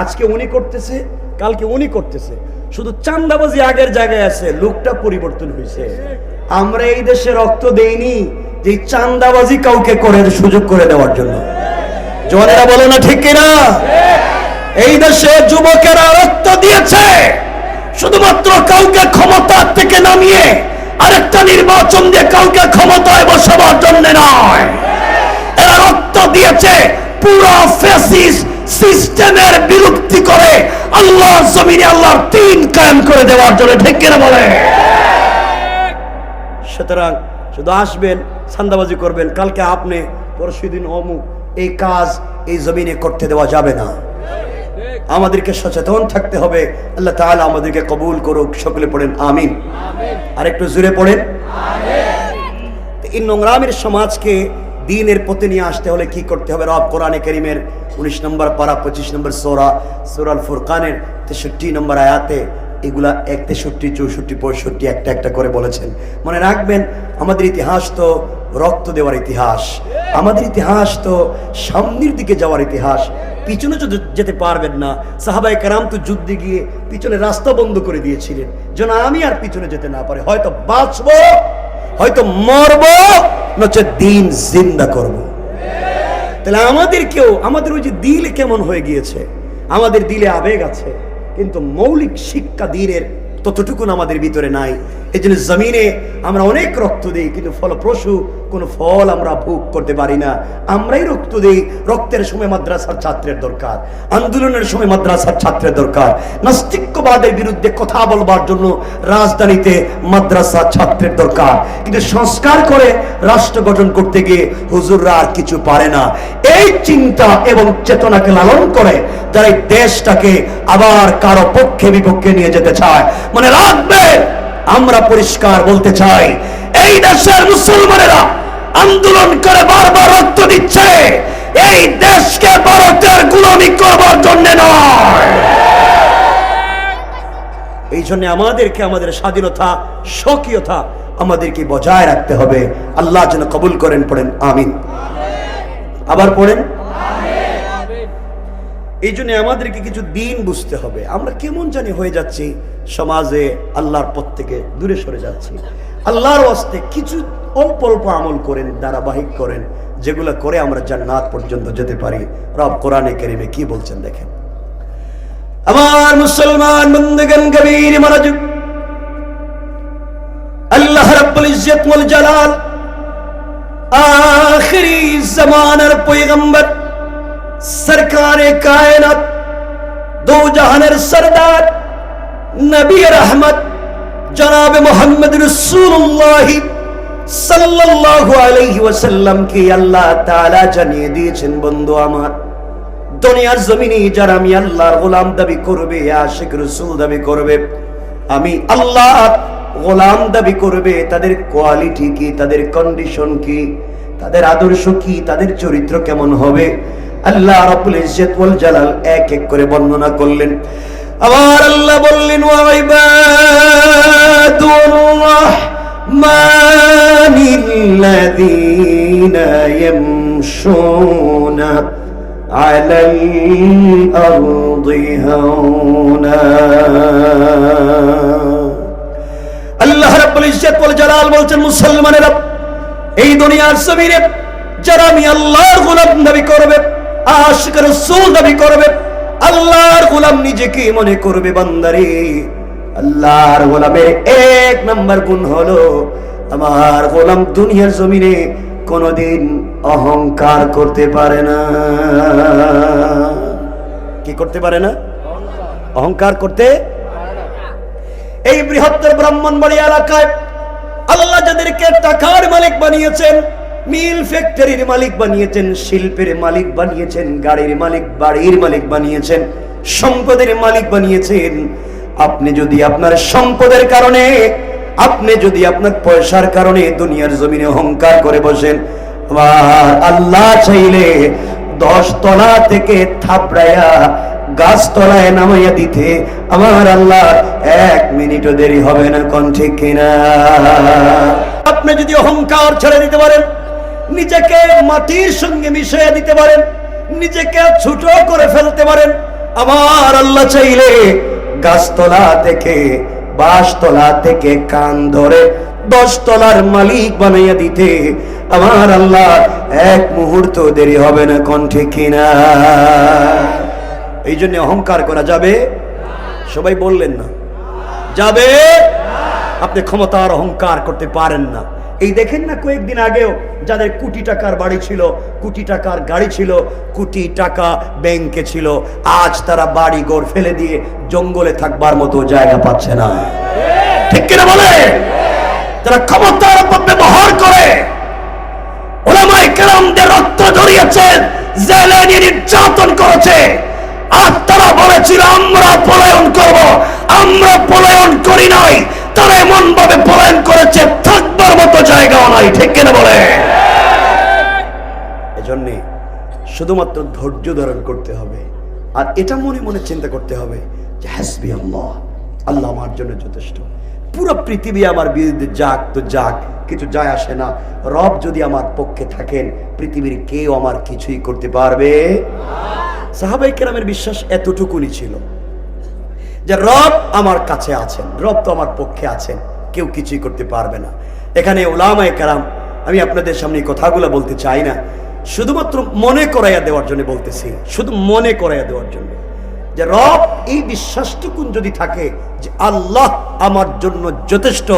আজকে উনি করতেছে কালকে উনি করতেছে। শুধু চান্দাবাজি আগের জায়গায় আছে, লোকটা পরিবর্তন হয়েছে। আমরা এই দেশে রক্ত দেইনি যে চান্দাবাজি কাউকে করে সুযোগ করে দেওয়ার জন্য। জনেরা বলো না ঠিক কিনা? এই দেশে যুবকেরা রক্ত দিয়েছে শুধুমাত্র কাউকে ক্ষমতা থেকে নামিয়ে আরেকটা নির্বাচন দিয়ে কাউকে ক্ষমতায় বসাবার জন্য নয়। এরা রক্ত দিয়েছে পুরো ফ্যাসিস্ট সিস্টেমের বিরক্তি করে আল্লাহর জমিনে আল্লাহর দ্বীন কায়েম করে দেওয়ার জন্য, ঠিক কিনা বলে? সুতরাং শুধু আসবেন, চান্দাবাজি করবেন, কালকে আপনি, পরশুদিন অমুক, এই কাজ এই জমিনে করতে দেওয়া যাবে না। আমাদেরকে সচেতন থাকতে হবে। আল্লাহ তাআলা আমাদেরকে কবুল করুক। সকলে পড়েন আমিন। আর একটু জোরে পড়েন আমিন। এই নোংরামের সমাজকে দ্বীনের পথে নিয়ে আসতে হলে কি করতে হবে? রব কোরআনে কারীমের 19 নম্বর পারা 25 নম্বর সূরা আল ফুরকানের 63 নম্বর আয়াতে এগুলা 63, 64, 65 একটা একটা করে বলেছেন। মনে রাখবেন, আমাদের ইতিহাস তো রক্ত দেওয়ার ইতিহাস, আমাদের ইতিহাস তো সামনের দিকে যাওয়ার ইতিহাস। পিছনে যেতে পারবেন না। সাহাবায়ে কেরাম তো যুদ্ধে গিয়ে পিছনে রাস্তা বন্ধ করে দিয়েছিলেন যেন আমি আর পিছনে যেতে না পারি। হয়তো বাঁচবো, হয়তো মরবো, নচে দ্বীন জিন্দা করব। তাহলে আমাদেরকেও, আমাদের ওই যে দিল কেমন হয়ে গিয়েছে, আমাদের দিলে আবেগ আছে কিন্তু মৌলিক শিক্ষা দ্বীনের ততটুকুন আমাদের ভিতরে নাই। এই জন্য জমিনে আমরা অনেক রক্ত দিই কিন্তু ফলপ্রসূ কোনো ফল আমরা ভোগ করতে পারি না। আমরাই রক্ত দিই। রক্তের সময় মাদ্রাসার ছাত্রের দরকার, আন্দোলনের সময় মাদ্রাসার ছাত্রের দরকার, নাস্তিক্যবাদের বিরুদ্ধে কথা বলবার জন্য রাজধানীতে মাদ্রাসা ছাত্রের দরকার। কিন্তু সংস্কার করে রাষ্ট্র গঠন করতে গিয়ে হুজুররা আর কিছু পারে না। এই চিন্তা এবং চেতনাকে লালন করে যারা এই দেশটাকে আবার কারো পক্ষে বিপক্ষে নিয়ে যেতে চায়, মনে রাখবে আমরা পরিষ্কার বলতে চাই, এই দেশের মুসলমানেরা আন্দোলন করে বারবার রক্ত দিচ্ছে এই দেশকে ভারতের গোলামি করবার জন্য নয়। এই জন্য আমাদেরকে আমাদের স্বাধীনতা, স্বকীয়তা আমাদেরকে বজায় রাখতে হবে। আল্লাহ যেন কবুল করেন। পড়েন আমিন। আবার পড়েন আমিন। এই জন্য আমাদেরকে কিছু দিন বুঝতে হবে। আমরা কেমন জানি হয়ে যাচ্ছি, সমাজে আল্লাহর পথ থেকে দূরে সরে যাচ্ছি। আল্লাহর ওয়াস্তে কিছু অল্প অল্প আমল করেন, ধারাবাহিক করেন, যেগুলো করে আমরা জান্নাত পর্যন্ত যেতে পারি। রব কোরআনে কারীমে কি বলছেন দেখেন। আমার মুসলমান বন্ধুগণ, গভীর মনোযোগ। আল্লাহ রাব্বুল ইজ্জত ওয়াল জালাল আখিরি জামানার পয়গম্বর সরকারে কায়নাত দো জাহানের সরদার নবী রহমত জনাব মুহাম্মদ রাসূলুল্লাহ সাল্লাল্লাহু আলাইহি ওয়াসাল্লাম কে আল্লাহ তাআলা জানিয়ে দিয়েছেন, বন্ধু আমার, দুনিয়ার জমিনে যারা আমি আল্লাহর গোলাম দাবি করবে, আশিক রাসূল দাবি করবে, আমি আল্লাহর গোলাম দাবি করবে, তাদের কোয়ালিটি কি, তাদের কন্ডিশন কি, তাদের আদর্শ কি, তাদের চরিত্র কেমন হবে, আল্লাহ রাব্বুল ইজ্জত ওয়াল জালাল এক এক করে বর্ণনা করলেন। আবার আল্লাহ বললেন, ওয়া ইবাদুর রাহমানিল্লাযীনা ইয়ামশুনা আলাল আরদি হাওনা। আল্লাহ রাব্বুল ইজ্জত ওয়াল জালাল বলছেন, মুসলমানেরা, এই দুনিয়ার জমিনে যারা আমি আল্লাহর গোলাম দাবি করবে, আশিক রাসূল দাবি করবে, আল্লাহর গোলাম নিজেকে মনে করবে, বান্দারে আল্লাহর গোলামের এক নাম্বার গুণ হলো, আমার গোলাম দুনিয়ার জমিনে কোনদিন অহংকার করতে পারে না। কি করতে পারে না? অহংকার করতে। এই বৃহত্তর ব্রাহ্মণবাড়ি এলাকায় আল্লাহ যাদেরকে টাকার মালিক বানিয়েছেন, মিল ফ্যাক্টরির মালিক বানিয়েছেন, শিল্পের মালিক বানিয়েছেন, গাড়ির মালিক, বাড়ির মালিক বানিয়েছেন, সম্পদের মালিক বানিয়েছেন, আপনি যদি আপনার সম্পদের কারণে, আপনি যদি আপনার পয়সার কারণে দুনিয়ার জমিনে অহংকার করে বসেন, আল্লাহ চাইলে 10 তলা থেকে থাপড়াইয়া গাছ তলায় নামাইয়া দিতে আমার আল্লাহ 1 মিনিটও দেরি হবে না। কোন ঠিক কিনা? আপনি যদি অহংকার ছেড়ে দিতে পারেন, নিজেকে মাটির সঙ্গে মিশিয়ে দিতে পারেন, নিজেকে ছোট করে ফেলতে পারেন, আমার আল্লাহ চাইলে গাছতলা থেকে, বাঁশতলা থেকে কান ধরে 10 তলার মালিক বানাইয়া দিতে আমার আল্লাহ 1 মুহূর্ত দেরি হবে না। কোন ঠিক কিনা? এই জন্য অহংকার করা যাবে? সবাই বললেন না যাবে। আপনি ক্ষমতার অহংকার করতে পারেন না। এই দেখেন না, কয়েকদিন আগেও যাদের কোটি টাকার বাড়ি ছিল, কোটি টাকার গাড়ি ছিল, কোটি টাকা ব্যাংকে ছিল, আজ তারা বাড়ি ঘর ফেলে দিয়ে জঙ্গলে থাকবার মতো জায়গা পাচ্ছে না। ঠিক কিনা বলে? যারা ক্ষমতার অপব্যবহার করে, উলামায়ে কেরামদের রক্ত ঝরিয়েছে, জেলে নির্যাতন করেছে, আর তারা বলেছিল আমরা পলায়ন করব, আমরা পলায়ন করি নাই, তারা এমন ভাবে পলায়ন করেছে থাকবার মতো জায়গাও নাই। ঠিক কিনা বলে? এজন্য শুধুমাত্র ধৈর্য ধারণ করতে হবে, আর এটা মনে মনে চিন্তা করতে হবে যে হাসবি আল্লাহ, আল্লাহ আমার জন্য যথেষ্ট। পুরো পৃথিবী আমার বিরুদ্ধে যাক তো যাক, কিছু যায় আসে না, রব যদি আমার পক্ষে থাকেন পৃথিবীর কেউ আমার কিছুই করতে পারবে না। সাহাবায়ে কেরামের বিশ্বাস এতটুকুনি ছিল যে রব আমার কাছে আছেন, রব তো আমার পক্ষে আছেন, কেউ কিছুই করতে পারবে না। এখানে উলামায়ে কেরাম, আমি আপনাদের সামনে কথাগুলো বলতে চাই না, শুধুমাত্র মনে করাইয়া দেওয়ার জন্য বলতেছি, শুধু মনে করাইয়া দেওয়ার জন্য, যে রব এই বিশ্বাসটুকুন যদি থাকে যে আল্লাহ আমার জন্য যথেষ্ট।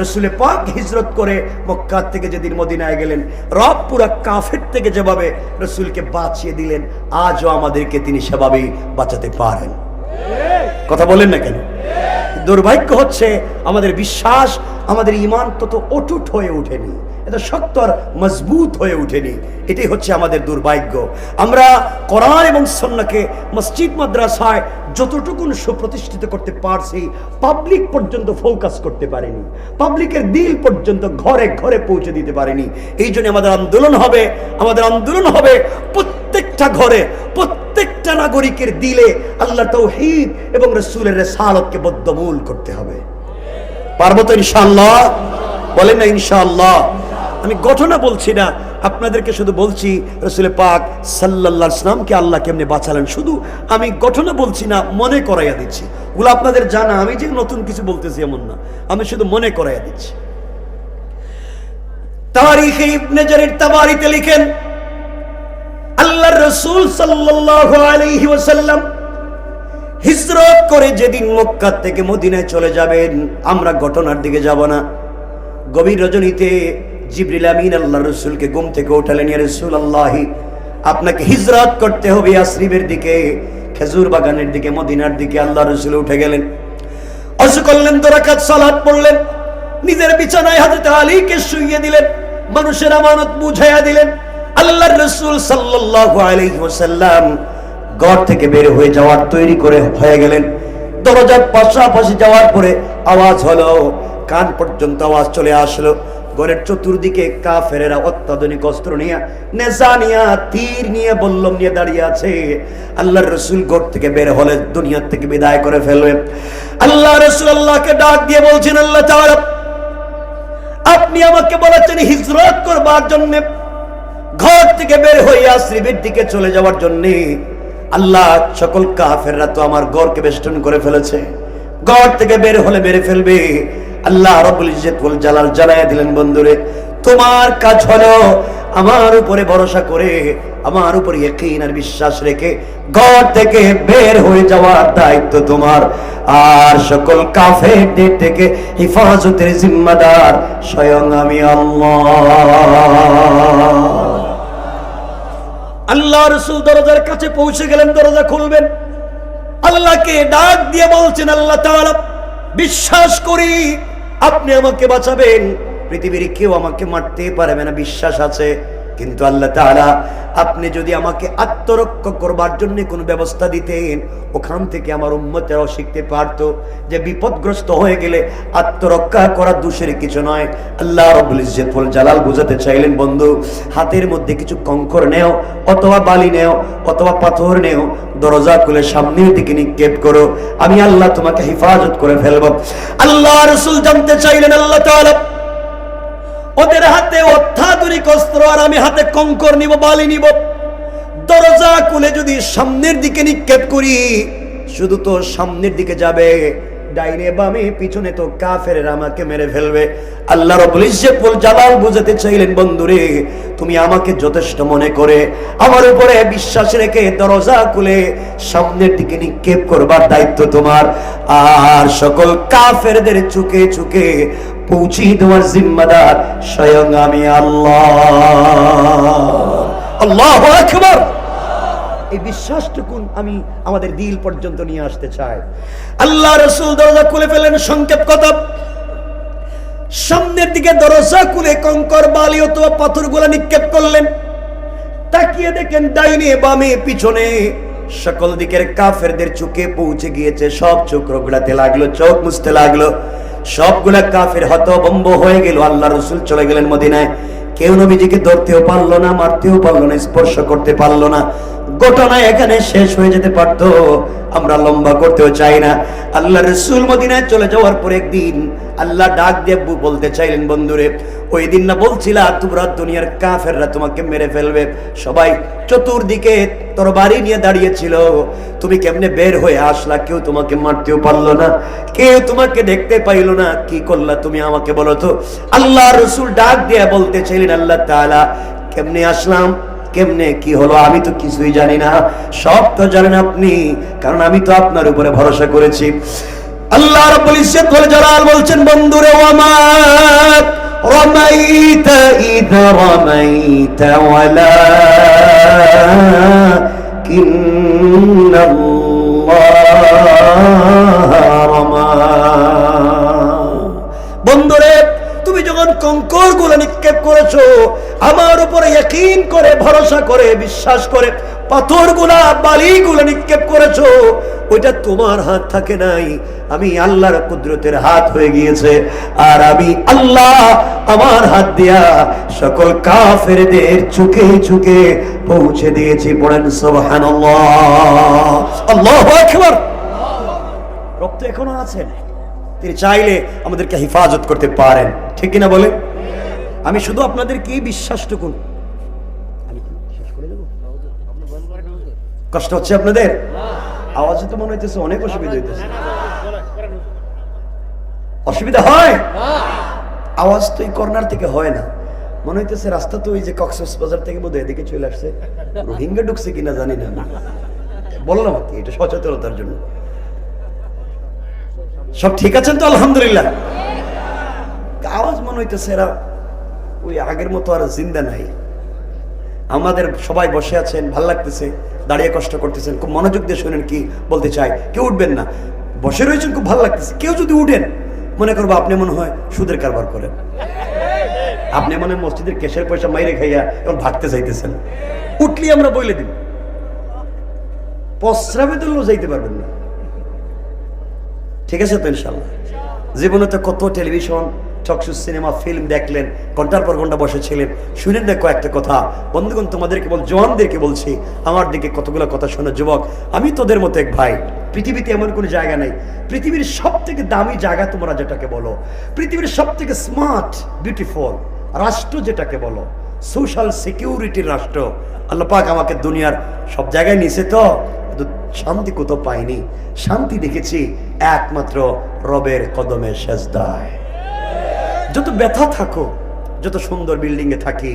রাসূল পাক হিজরত করে মক্কা থেকে যেদিন মদিনায় গেলেন, রব পুরা কাফের থেকে যেভাবে রাসূলকে বাঁচিয়ে দিলেন, আজও আমাদেরকে তিনি সেভাবেই বাঁচাতে পারেন। কথা বলেন না কেন? দুর্ভাগ্য হচ্ছে আমাদের বিশ্বাস, আমাদের ঈমান তত অটুট হয়ে ওঠেনি, এত শক্ত আর মজবুত হয়ে ওঠেনি। এটাই হচ্ছে আমাদের দুর্ভাগ্য। আমরা কোরআন এবং সুন্নাহকে মসজিদ মাদ্রাসায় যতটুকুন সুপ্রতিষ্ঠিত করতে পারছি, পাবলিক পর্যন্ত ফোকাস করতে পারিনি, পাবলিকের দিল পর্যন্ত ঘরে ঘরে পৌঁছে দিতে পারিনি। এই জন্য আমাদের আন্দোলন হবে, আমাদের আন্দোলন হবে প্রত্যেকটা ঘরে, প্রত্যেকটা নাগরিকের দিলে আল্লাহ তাওহীদ এবং রাসূলের রিসালাতকে বদ্ধমূল করতে হবে। পারবো তো ইনশাআল্লাহ? বলেন না ইনশাআল্লাহ? আমি ঘটনা বলছি না, আপনাদেরকে শুধু বলছি রাসূল পাক সাল্লাল্লাহু আলাইহি ওয়াসাল্লামকে আল্লাহ কেমনে বাঁচালেন, শুধু আমি ঘটনা বলছি না, মনে করাইয়া দিচ্ছি। ওগুলো আপনাদের জানা, আমি যে নতুন কিছু বলতেছি এমন না, আমি শুধু মনে করাইয়া দিচ্ছি। তারিখে ইবনে জারির তাবারিতে লিখেন, আল্লাহর রাসূল সাল্লাল্লাহু আলাইহি ওয়াসাল্লাম হিজরত করে যেদিন মক্কা থেকে মদিনায় চলে যাবেন, আমরা ঘটনার দিকে যাব না, গভীর রজনীতে জিবরিল আমিন আল্লাহর রাসূলকে ঘুম থেকে উঠালেন, ইয়া রাসূলুল্লাহ, আপনাকে হিজরত করতে হবে ইয়াসরিবের দিকে, খেজুর বাগানের দিকে, মদিনার দিকে আল্লাহ রাসূল উঠে গেলেন। ওযু করলেন, 2 রাকাত সালাত পড়লেন, নিজের বিছানায় হযরত আলীকে শুইয়ে দিলেন, মানুষের আমানত বুঝাইয়া দিলেন। আল্লাহর রাসূল সাল্লাল্লাহু আলাইহি ওয়াসাল্লাম ঘর থেকে বের হয়ে যাওয়ার তৈরি করে হয়ে গেলেন। দরজার পাশাপাশি যাওয়ার পরে আওয়াজ হলো, কান পর্যন্ত আওয়াজ চলে আসলো। ঘরের চতুর্দিকে কাফেরেরা অত্যাধুনিক অস্ত্র নিয়ে, নেজা নিয়ে, তীর নিয়ে, বল্লম নিয়ে দাঁড়িয়ে আছে। আল্লাহর রাসূল ঘর থেকে বের হলে দুনিয়া থেকে বিদায় করে ফেলবে। আল্লাহ রাসূল আল্লাহকে ডাক দিয়ে বলছেন, আল্লাহ তাআলা আপনি আমাকে বলেছেন হিজরত করবার জন্য, ঘর থেকে বের হয়ে ইয়াসরিবের দিকে চলে যাওয়ার জন্য। আল্লাহ, সকল কাফেররা তো আমার ঘরকে বেষ্টন করে ফেলেছে, ঘর থেকে বের হলে মেরে ফেলবে। আল্লাহ রাব্বুল ইজ্জত ওয়াল জালাল জানায়া দিলেন, বন্ধুরে তোমার কাজ হলো আমার উপরে ভরসা করে, আমার উপরে ইয়াকিন আর বিশ্বাস রেখে ঘর থেকে বের হয়ে যাওয়ার দায়িত্ব তোমার। আর সকল কাফেরদের থেকে হেফাজতের জিম্মাদার স্বয়ং আমি আল্লাহ। আল্লাহ রাসূল দরজার কাছে পৌঁছে গেলেন, দরজা খুলবেন। আল্লাহকে ডাক দিয়ে বলছেন, আল্লাহ তাআলা বিশ্বাস করি আপনি আমাকে বাঁচাবেন, পৃথিবীর কেউ আমাকে মারতে পারবে না, বিশ্বাস আছে। কিন্তু আল্লাহ তাআলা আপনি যদি আমাকে আত্মরক্ষা করবার জন্য কোনো ব্যবস্থা দিতেন, ওখান থেকে আমার উম্মতেরাও শিখতে পারতো যে বিপদগ্রস্ত হয়ে গেলে আত্মরক্ষা করা দোষের কিছু নয়। আল্লাহ রাব্বুল ইজ্জত ওয়াল জালাল বুঝাতে চাইলেন, বন্ধু হাতের মধ্যে কিছু কংকর নেও, অথবা বালি নেও, অথবা পাথর নেও, দরজা খুলে সামনের দিকে নিক্ষেপ করো, আমি আল্লাহ তোমাকে হেফাজত করে ফেলবো। আল্লাহ রাসূল জানতে চাইলেন, আল্লাহ তাআলা ওদের হাতে অত্যাধুনিক অস্ত্র আর আমি হাতে কংকর নিব, বালি নিব, দরজা খুলে যদি সামনের দিকে নিক্ষেপ করি, শুধু তো সামনের দিকে যাবে, ডাইনে বামে পিছনে তো কাফেররা আমাকে মেরে ফেলবে। আল্লাহ রাব্বুল ইজ্জত ওয়াল জালাল বুঝাতে চাইলেন, বন্ধুরে তুমি আমাকে যথেষ্ট মনে করে আমার উপরে বিশ্বাস রেখে দরজা খুলে সামনের দিকে নিক্ষেপ করবার দায়িত্ব তোমার। আর সকল কাফেরদের চুকে চুকে পৌঁছে দেওয়ার জিম্মাদার স্বয়ং আমি আল্লাহ। আল্লাহু আকবার। এই বিশ্বাসটুকুন আমি আমাদের দিল পর্যন্ত নিয়ে আসতে চাই। আল্লাহ রাসূল দরজা খুলে ফেলেন, সংক্ষেপ কথা, সামনের দিকে দরজা খুলে কংকর বালি অথবা পাথরগুলো নিক্ষেপ করলেন। তাকিয়ে দেখেন ডাইনে বামে পিছনে সকল দিকের কাফেরদের চোখে পৌঁছে গিয়েছে। সব চোখ রগড়াতে লাগলো, চোখ মুছতে লাগলো, সবগুলা কাফের হতভম্ব হয়ে গেল। আল্লাহ রাসূল চলে গেলেন মদিনায়। কেউ নবীজিকে ধরতেও পারলো না, মারতেও পারলো না, স্পর্শ করতে পারলো না। ঘটনা এখানে শেষ হয়ে যেতে পারতো, আমরা লম্বা করতেও চাই না। আল্লাহ রাসূল মদিনায় চলে যাওয়ার পর একদিন আল্লাহ ডাক দিয়ে বলতে চাইলেন, বন্ধুরে ওই দিন না বলছিলা তোমরা দুনিয়ার কাফেররা তোমাকে মেরে ফেলবে, সবাই চতুর্দিকে তরবারি নিয়ে দাঁড়িয়েছিল, তুমি কেমনে বের হয়ে আসলা? কেউ তোমাকে মারতেও পারলো না, কেউ তোমাকে দেখতে পাইলো না, কি করলা তুমি আমাকে বলো তো? আল্লাহ রাসূল ডাক দিয়ে বলতে চাইলেন, আল্লাহ তাআলা কেমনে আসলাম, কেমনে কি হলো, আমি তো কিছুই জানি না, সব তো জানেন আপনি, কারণ আমি তো আপনার উপরে ভরসা করেছি। আল্লাহ রাব্বুল ইজ্জত ওয়াল জালাল বলছেন, বন্ধুরে ওয়ামা রামাইতা ইয রামাইতা ওয়ালাকিন্নাল্লাহ রামা। বন্ধুরে তুমি যখন কংকর গুলো নিক্ষেপ করেছো, আমার উপরে ইয়াকিন করে, ভরসা করে, বিশ্বাস করে পাথরগুলা বালিগুলো নিক্ষেপ করেছো, ওইটা তোমার হাত থাকে নাই, আমি আল্লাহর কুদরতের হাত হয়ে গিয়েছে। আর আমি আল্লাহ আমার হাত দিয়া সকল কাফেরদের চুকে চুকে পৌঁছে দিয়েছি। পড়েন সুবহানাল্লাহ, আল্লাহু আকবার। রক্ত এখনো আছে, তিনি চাইলে আমাদেরকে হেফাজত করতে পারেন, ঠিক কিনা বলে? আমি শুধু আপনাদেরকে এই বিশ্বাসটুকুন, কষ্ট হচ্ছে আপনাদের? আওয়াজে তো মনে হইতেছে অনেক অসুবিধা হইতেছে। অসুবিধা হয়? আওয়াজ তো এই কর্নার থেকে হয় না, মনে হইতেছে রাস্তা তো ওই যে কক্সবাজার থেকে বোধহয় এদিকে চলে আসছে, রোহিঙ্গা ঢুকছে কিনা জানি না, বললাম আর কি, এটা সচেতনতার জন্য। সব ঠিক আছেন তো? আলহামদুলিল্লাহ। আওয়াজ মনে হইতেছে এরা ওই আগের মতো আর জিন্দা নাই, আমাদের সবাই বসে আছেন, ভাল লাগতেছে, দাঁড়িয়ে কষ্ট করতেছেন, খুব মনোযোগ দিয়ে শুনেন কি বলতে চাই। কেউ উঠবেন না, বসে রয়েছেন, খুব ভালো লাগতেছে। কেউ যদি উঠেন, মনে করবো আপনি মনে হয় সুদের কারবার করেন, আপনি মনে হয় মসজিদের কেশের পয়সা মাইরে খাইয়া এখন ভাগতে চাইতেছেন। উঠলি আমরা বলে দিন, প্রস্রাবে তো যাইতে পারবেন না। ঠিক আছে তো ইনশাল্লাহ? জীবনে তো কত টেলিভিশন, টকশো, সিনেমা, ফিল্ম দেখলেন, ঘন্টার পর ঘন্টা বসেছিলেন, শুনেন না কয়েকটা কথা। বন্ধুগণ, তোমাদেরকে জওয়ানদেরকে বলছি, আমার দিকে কতগুলো কথা শোনো। যুবক, আমি তোদের মতো এক ভাই। পৃথিবীতে এমন কোনো জায়গা নাই, পৃথিবীর সব থেকে দামি জায়গা তোমরা যেটাকে বলো, পৃথিবীর সব থেকে স্মার্ট বিউটিফুল রাষ্ট্র যেটাকে বলো, সোশ্যাল সিকিউরিটির রাষ্ট্র, আল্লাহ পাক আমাকে দুনিয়ার সব জায়গায় নিছে, তো শান্তি কোথাও পাইনি। শান্তি দেখেছি একমাত্র রবের কদমে সেজদায়। যত ব্যথা থাকো, যত সুন্দর বিল্ডিং এ থাকি,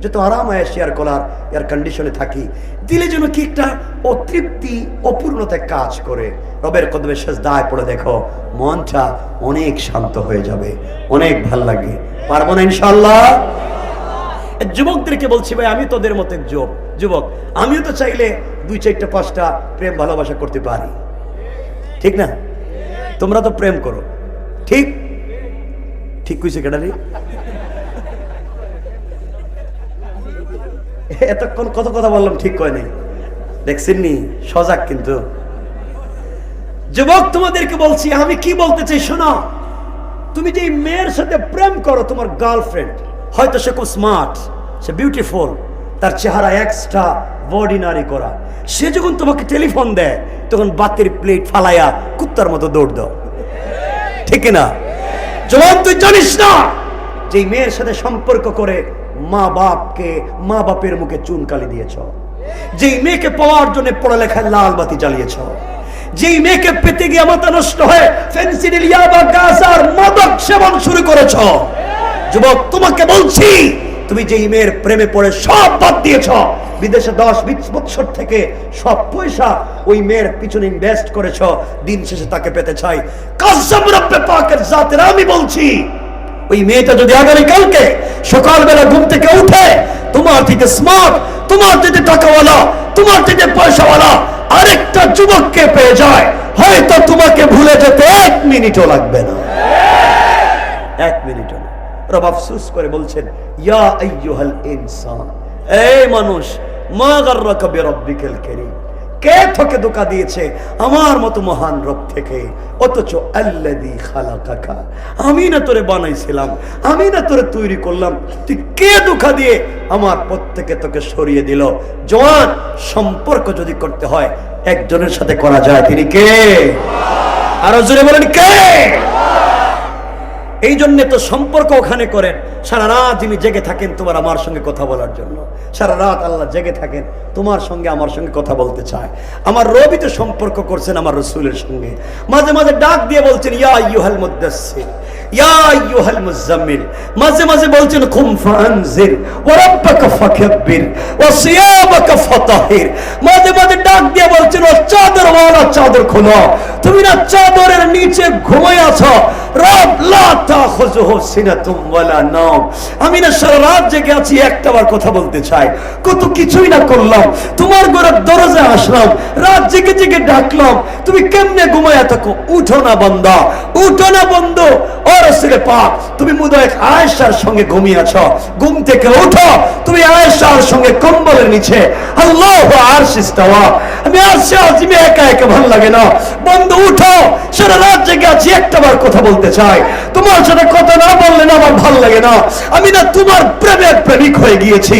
যত আরামায় শেয়ার কলার এয়ার কন্ডিশনে থাকি, দিলে যেন কি একটা অতৃপ্তি, অপূর্ণতায় কাজ করে। রবের কদমে সেজদায় পড়ে দেখো, মনটা অনেক শান্ত হয়ে যাবে, অনেক ভাল লাগে। পারবো না ইনশাআল্লাহ? যুবকদেরকে বলছি, ভাই আমি তোদের মতো এক যুবক, আমিও তো চাইলে 2, 4, 5টা প্রেম ভালোবাসা করতে পারি, ঠিক না? তোমরা তো প্রেম করো, ঠিক ঠিক কইছে কেডারি? এতক্ষণ কত কথা বললাম, ঠিক কয় নাই, দেখছেন নি? সজাগ কিন্তু। যুবক, তোমাদেরকে বলছি, আমি কি বলতে চাই শোনো। তুমি যে মেয়ের সাথে প্রেম করো, তোমার গার্লফ্রেন্ড, হয়তো সে খুব স্মার্ট, সে বিউটিফুল, তার চেহারা এক্সট্রা অর্ডিনারি করা, সে যখন তোমাকে টেলিফোন দেয়, তখন বাতির প্লেট ফালাইয়া কুত্তার মতো দৌড় দাও, ঠিক না? জবান, তুই জানিস না যে মেয়ের সাথে সম্পর্ক করে মা বাপের মুখে চুন কালি দিয়েছ, যেই মেয়েকে পাওয়ার জন্য পড়ালেখায় লাল বাতি জ্বালিয়েছ, যেই মেয়েকে পেতে গিয়ে মাথা নষ্ট হয়ে ফেন্সিডিল, ইয়াবা, গাঁজার মাদক সেবন শুরু করেছ। যুবক, তোমাকে বলছি, তুমি যেই মেয়ের প্রেমে পড়ে সব বাদ দিয়েছ, বিদেশে 10-20 বছর থেকে সব পয়সা ওই মেয়ের পিছনে ইনভেস্ট করেছ, দিন শেষে তাকে পেতে চাই। কসম রব্বে পাকের জাতের আমি বলছি, ওই মেয়েটা যদি আগামীকালকে সকালবেলা ঘুম থেকে উঠে তোমার থেকে স্মার্ট, তোমার থেকে টাকাওয়ালা, তোমার থেকে পয়সাওয়ালা আরেকটা যুবককে পেয়ে যায়, হয়তো তোমাকে ভুলে যেতে 1 মিনিটও লাগবে না, 1 মিনিটও না। রব আফসোস করে বলছেন, ইয়া আইয়ুহাল ইনসান, এই মানুষ, মা গাররাকা বিরাব্বিকাল কারীম, কে তোকে ধোঁকা দিয়েছে আমার মতো মহান রব থেকে? অথচ আল্লাযী খালাকাকা, আমি না তোরে বানাইছিলাম, আমি না তোরে তৈরি করলাম, তুই কে ধোঁকা দিয়ে আমার পথ থেকে তোকে সরিয়ে দিল? জওয়ান, সম্পর্ক যদি করতে হয় একজনের সাথে করা যায়, তিনি কে? আরো জোরে বলেন, কে? এই জন্য তো সম্পর্ক ওখানে করেন, সারা রাত যিনি জেগে থাকেন তোমার আমার সঙ্গে কথা বলার জন্য, সারা রাত আল্লাহ জেগে থাকেন তোমার সঙ্গে আমার সঙ্গে কথা বলতে চায়। আমার রবি তো সম্পর্ক করছেন আমার রাসূলের সঙ্গে, মাঝে মাঝে ডাক দিয়ে বলছেন, ইয়া আইয়ুহাল মুদ্দাসসির, ইয়া আইয়ুহাল মুজাম্মিল, মাঝে মাঝে বলছেন, কুম ফানজির ওয়া রাব্বাকা ফাকাব্বির ওয়া সিয়াবাকা ফাতাহির, মাঝে মাঝে ডাক দিয়ে বলছেন, ও চাদরওয়ালা চাদর খোলো, তুমি না চাদরের নিচে ঘুমিয়ে আছো, রব লা তাখুযুহু সিনাতুম ওয়ালা নাওম, আমি না সারা রাত জেগে আছি, একটাবার কথা বলতে চাই, কত কিছুই না করলাম, তোমার ঘরের দরজায় আসলাম, রাত জেগে জেগে ডাকলাম, তুমি কেমনে ঘুমায়া থাকো? উঠো না বান্দা, উঠো না বন্ধু, ও রাসূল পাক, তুমি মুদায় আয়েশার সঙ্গে ঘুমিয়ে আছো, ঘুম থেকে উঠো, তুমি আয়েশার সঙ্গে কম্বলের নিচে, আল্লাহু আরশ ইস্তাওয়া, আমি আরশে আজিমে একা একা ভালো লাগে না, বন্ধু উঠো, সারা রাত জেগে আছি, একটাবার কথা বলতে চাই, তোমার সাথে কথা না বললে না আমার ভালো লাগে না, আমি না তোমার প্রেমের প্রেমিক হয়ে গিয়েছি,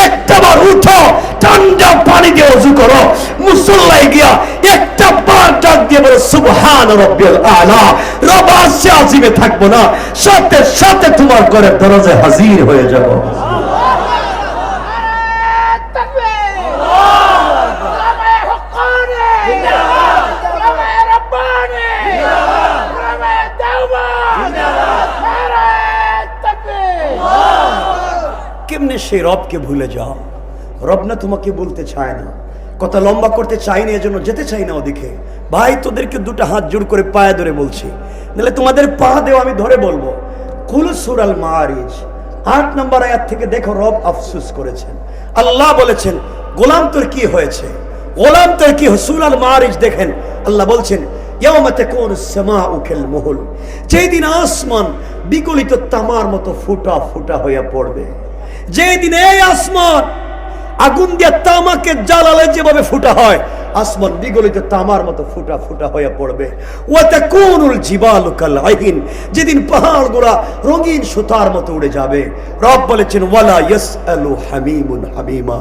একটাবার উঠো, ঠান্ডা পানি দিয়ে ওযু করো, মুসল্লায় গিয়া একটা বার ডাক দিয়ে বলো, সুবহান রাব্বিল আলা, রব আরশে আজিমে থাকবো না, সাথে সাথে তোমার ঘরের দরজায় হাজির হয়ে যাব। কেমনে সেই রবকে ভুলে যাও? রব না তোমাকে বলতে চায় না, কথা লম্বা করতে চাই না, এজন্য যেতে চাই না ওদিকে। ভাই, তোদেরকে 2টা হাত জোড় করে পায়ে ধরে বলছি, নাহলে তোমাদের পা দেও আমি ধরে বলবো। কুল সূরাল মাআরিজ 8 নম্বর আয়াত থেকে দেখো, রব আফসোস করেছেন, আল্লাহ বলেছেন গোলাম তোর কি হয়েছে, গোলাম তোর কি? সূরা আল মারিজ দেখেন, আল্লাহ বলছেন ইয়াওমা তাকুনুস সামাউ কাল মুহল, যেদিন আসমান বিগলিত তামার মতো ফুটা ফুটা হয়ে পড়বে, যেদিন এই আসমান আগুন দিয়ে তামাকে জ্বালালে যেভাবে ফুটা হয়, আসমান বিগলিত তামার মতো ফুটা ফুটা হয়ে পড়বে। ওয়া তাকুনুল জিবালু কাল আইন, যেদিন পাহাড়গুলো রঙিন সুতার মতো উড়ে যাবে। রব বলেছেন ওয়ালা ইয়াসআলু হামিমুন হামিমা,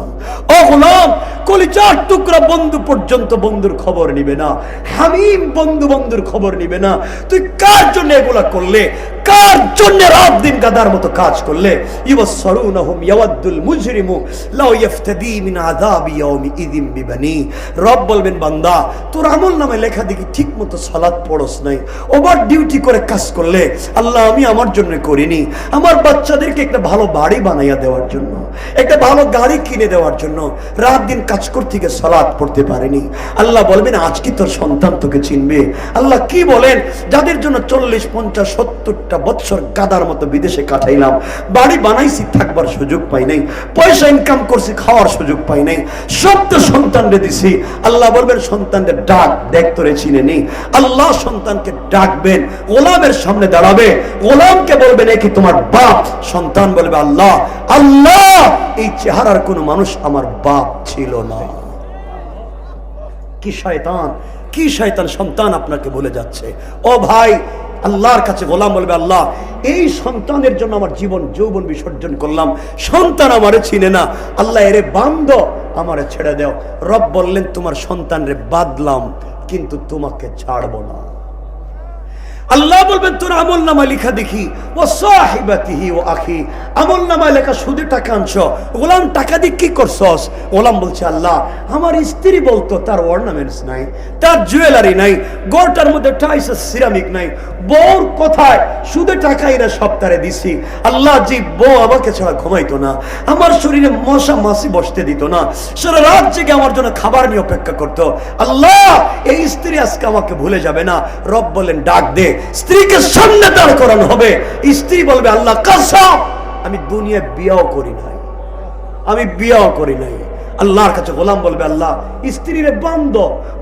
ও গোলাম কলিজার টুকরা বন্ধু পর্যন্ত বন্ধুর খবর নিবে না, হামিম বন্ধু বন্ধুর খবর নিবে না। তুই কার জন্য এগুলা করলে, কার জন্য রাত দিন গাদার মতো কাজ করলে? ইউসারুনহুম ইয়াওয়াদুল মুজরিমু লাউ ইফতাদি মিন আযাবি ইয়াউমি ইযিম বিবানি। রব বলবেন বান্দা তোর আমল নামে লেখা দেখি ঠিক মতো সালাত পড়স নাই, ওভার ডিউটি করে কাজ করলে। আল্লাহ আমি আমার জন্য করিনি, আমার বাচ্চাদেরকে একটা ভালো বাড়ি বানাইয়া দেওয়ার জন্য, একটা ভালো গাড়ি কিনে দেওয়ার জন্য রাত দিন কাজ করতে গিয়ে সালাত পড়তে পারিনি। আল্লাহ বলবেন আজ কি তোর সন্তান তোকে চিনবে? আল্লাহ কি বলেন, যাদের জন্য 40, 50, 70টা বছর গাদার মতো বিদেশে কাটাইলাম, বাড়ি বানাইছি থাকবার সুযোগ পাই নাই, পয়সা ইনকাম করছি খাওয়ার সুযোগ পাই নাই, সব তো সন্তানরে দিছি। আল্লাহ বলবেন সন্তানদের ডাক দেখ তোরে চিনে নি। আল্লাহ সন্তানকে ডাকবেন, গোলামের সামনে দাঁড়াবে, গোলামকে বলবেন এ কি তোমার বাপ? সন্তান বলবে আল্লাহ, আল্লাহ এই চেহারার কোন মানুষ আমার বাপ ছিল না। কি শয়তান, কি শয়তান সন্তান আপনাকে বলে যাচ্ছে। ও ভাই, আল্লাহর কাছে গোলাম বলবে আল্লাহ এই সন্তানের জন্য আমার জীবন যৌবন বিসর্জন করলাম, সন্তান আমারে চিনে না, আল্লাহ এরে বান্দ আমারে ছেড়ে দাও। রব বললেন তোমার সন্তানরে বাদলাম কিন্তু তোমাকে ছাড়বো না। আল্লাহ বলবেন তোর আমল নামা লেখা দেখি, ও সাহিবাতিহি ও আখি, আমল নামা লেখা সুদে টাকা আনছ, গোলাম টাকা দিয়ে কি করছস? গোলাম বলছে আল্লাহ আমার স্ত্রী বলতো তার অর্নামেন্টস নাই, তার জুয়েলারি নাই, গড়টার মধ্যে টাইস সিরামিক নাই, বউর কথায় সুদে টাকাই না সপ্তাহে দিছি। আল্লাহ যে বউ আমাকে ছাড়া ঘুমাইতো না, আমার শরীরে মশা মাছি বসতে দিত না, সারা রাত জেগে আমার জন্য খাবার নিয়ে অপেক্ষা করতো। আল্লাহ এই স্ত্রী আজকে আমাকে ভুলে যাবে না। রব বলেন ডাক দে, স্ত্রীকে সামনে দাঁড় করানো হবে। স্ত্রী বলবে আল্লাহ কসম আমি দুনিয়ায় বিয়েও করি নাই, আমি বিয়েও করি নাই। আল্লাহর কাছে গোলাম বলবে আল্লাহ স্ত্রীরে বান্ধ,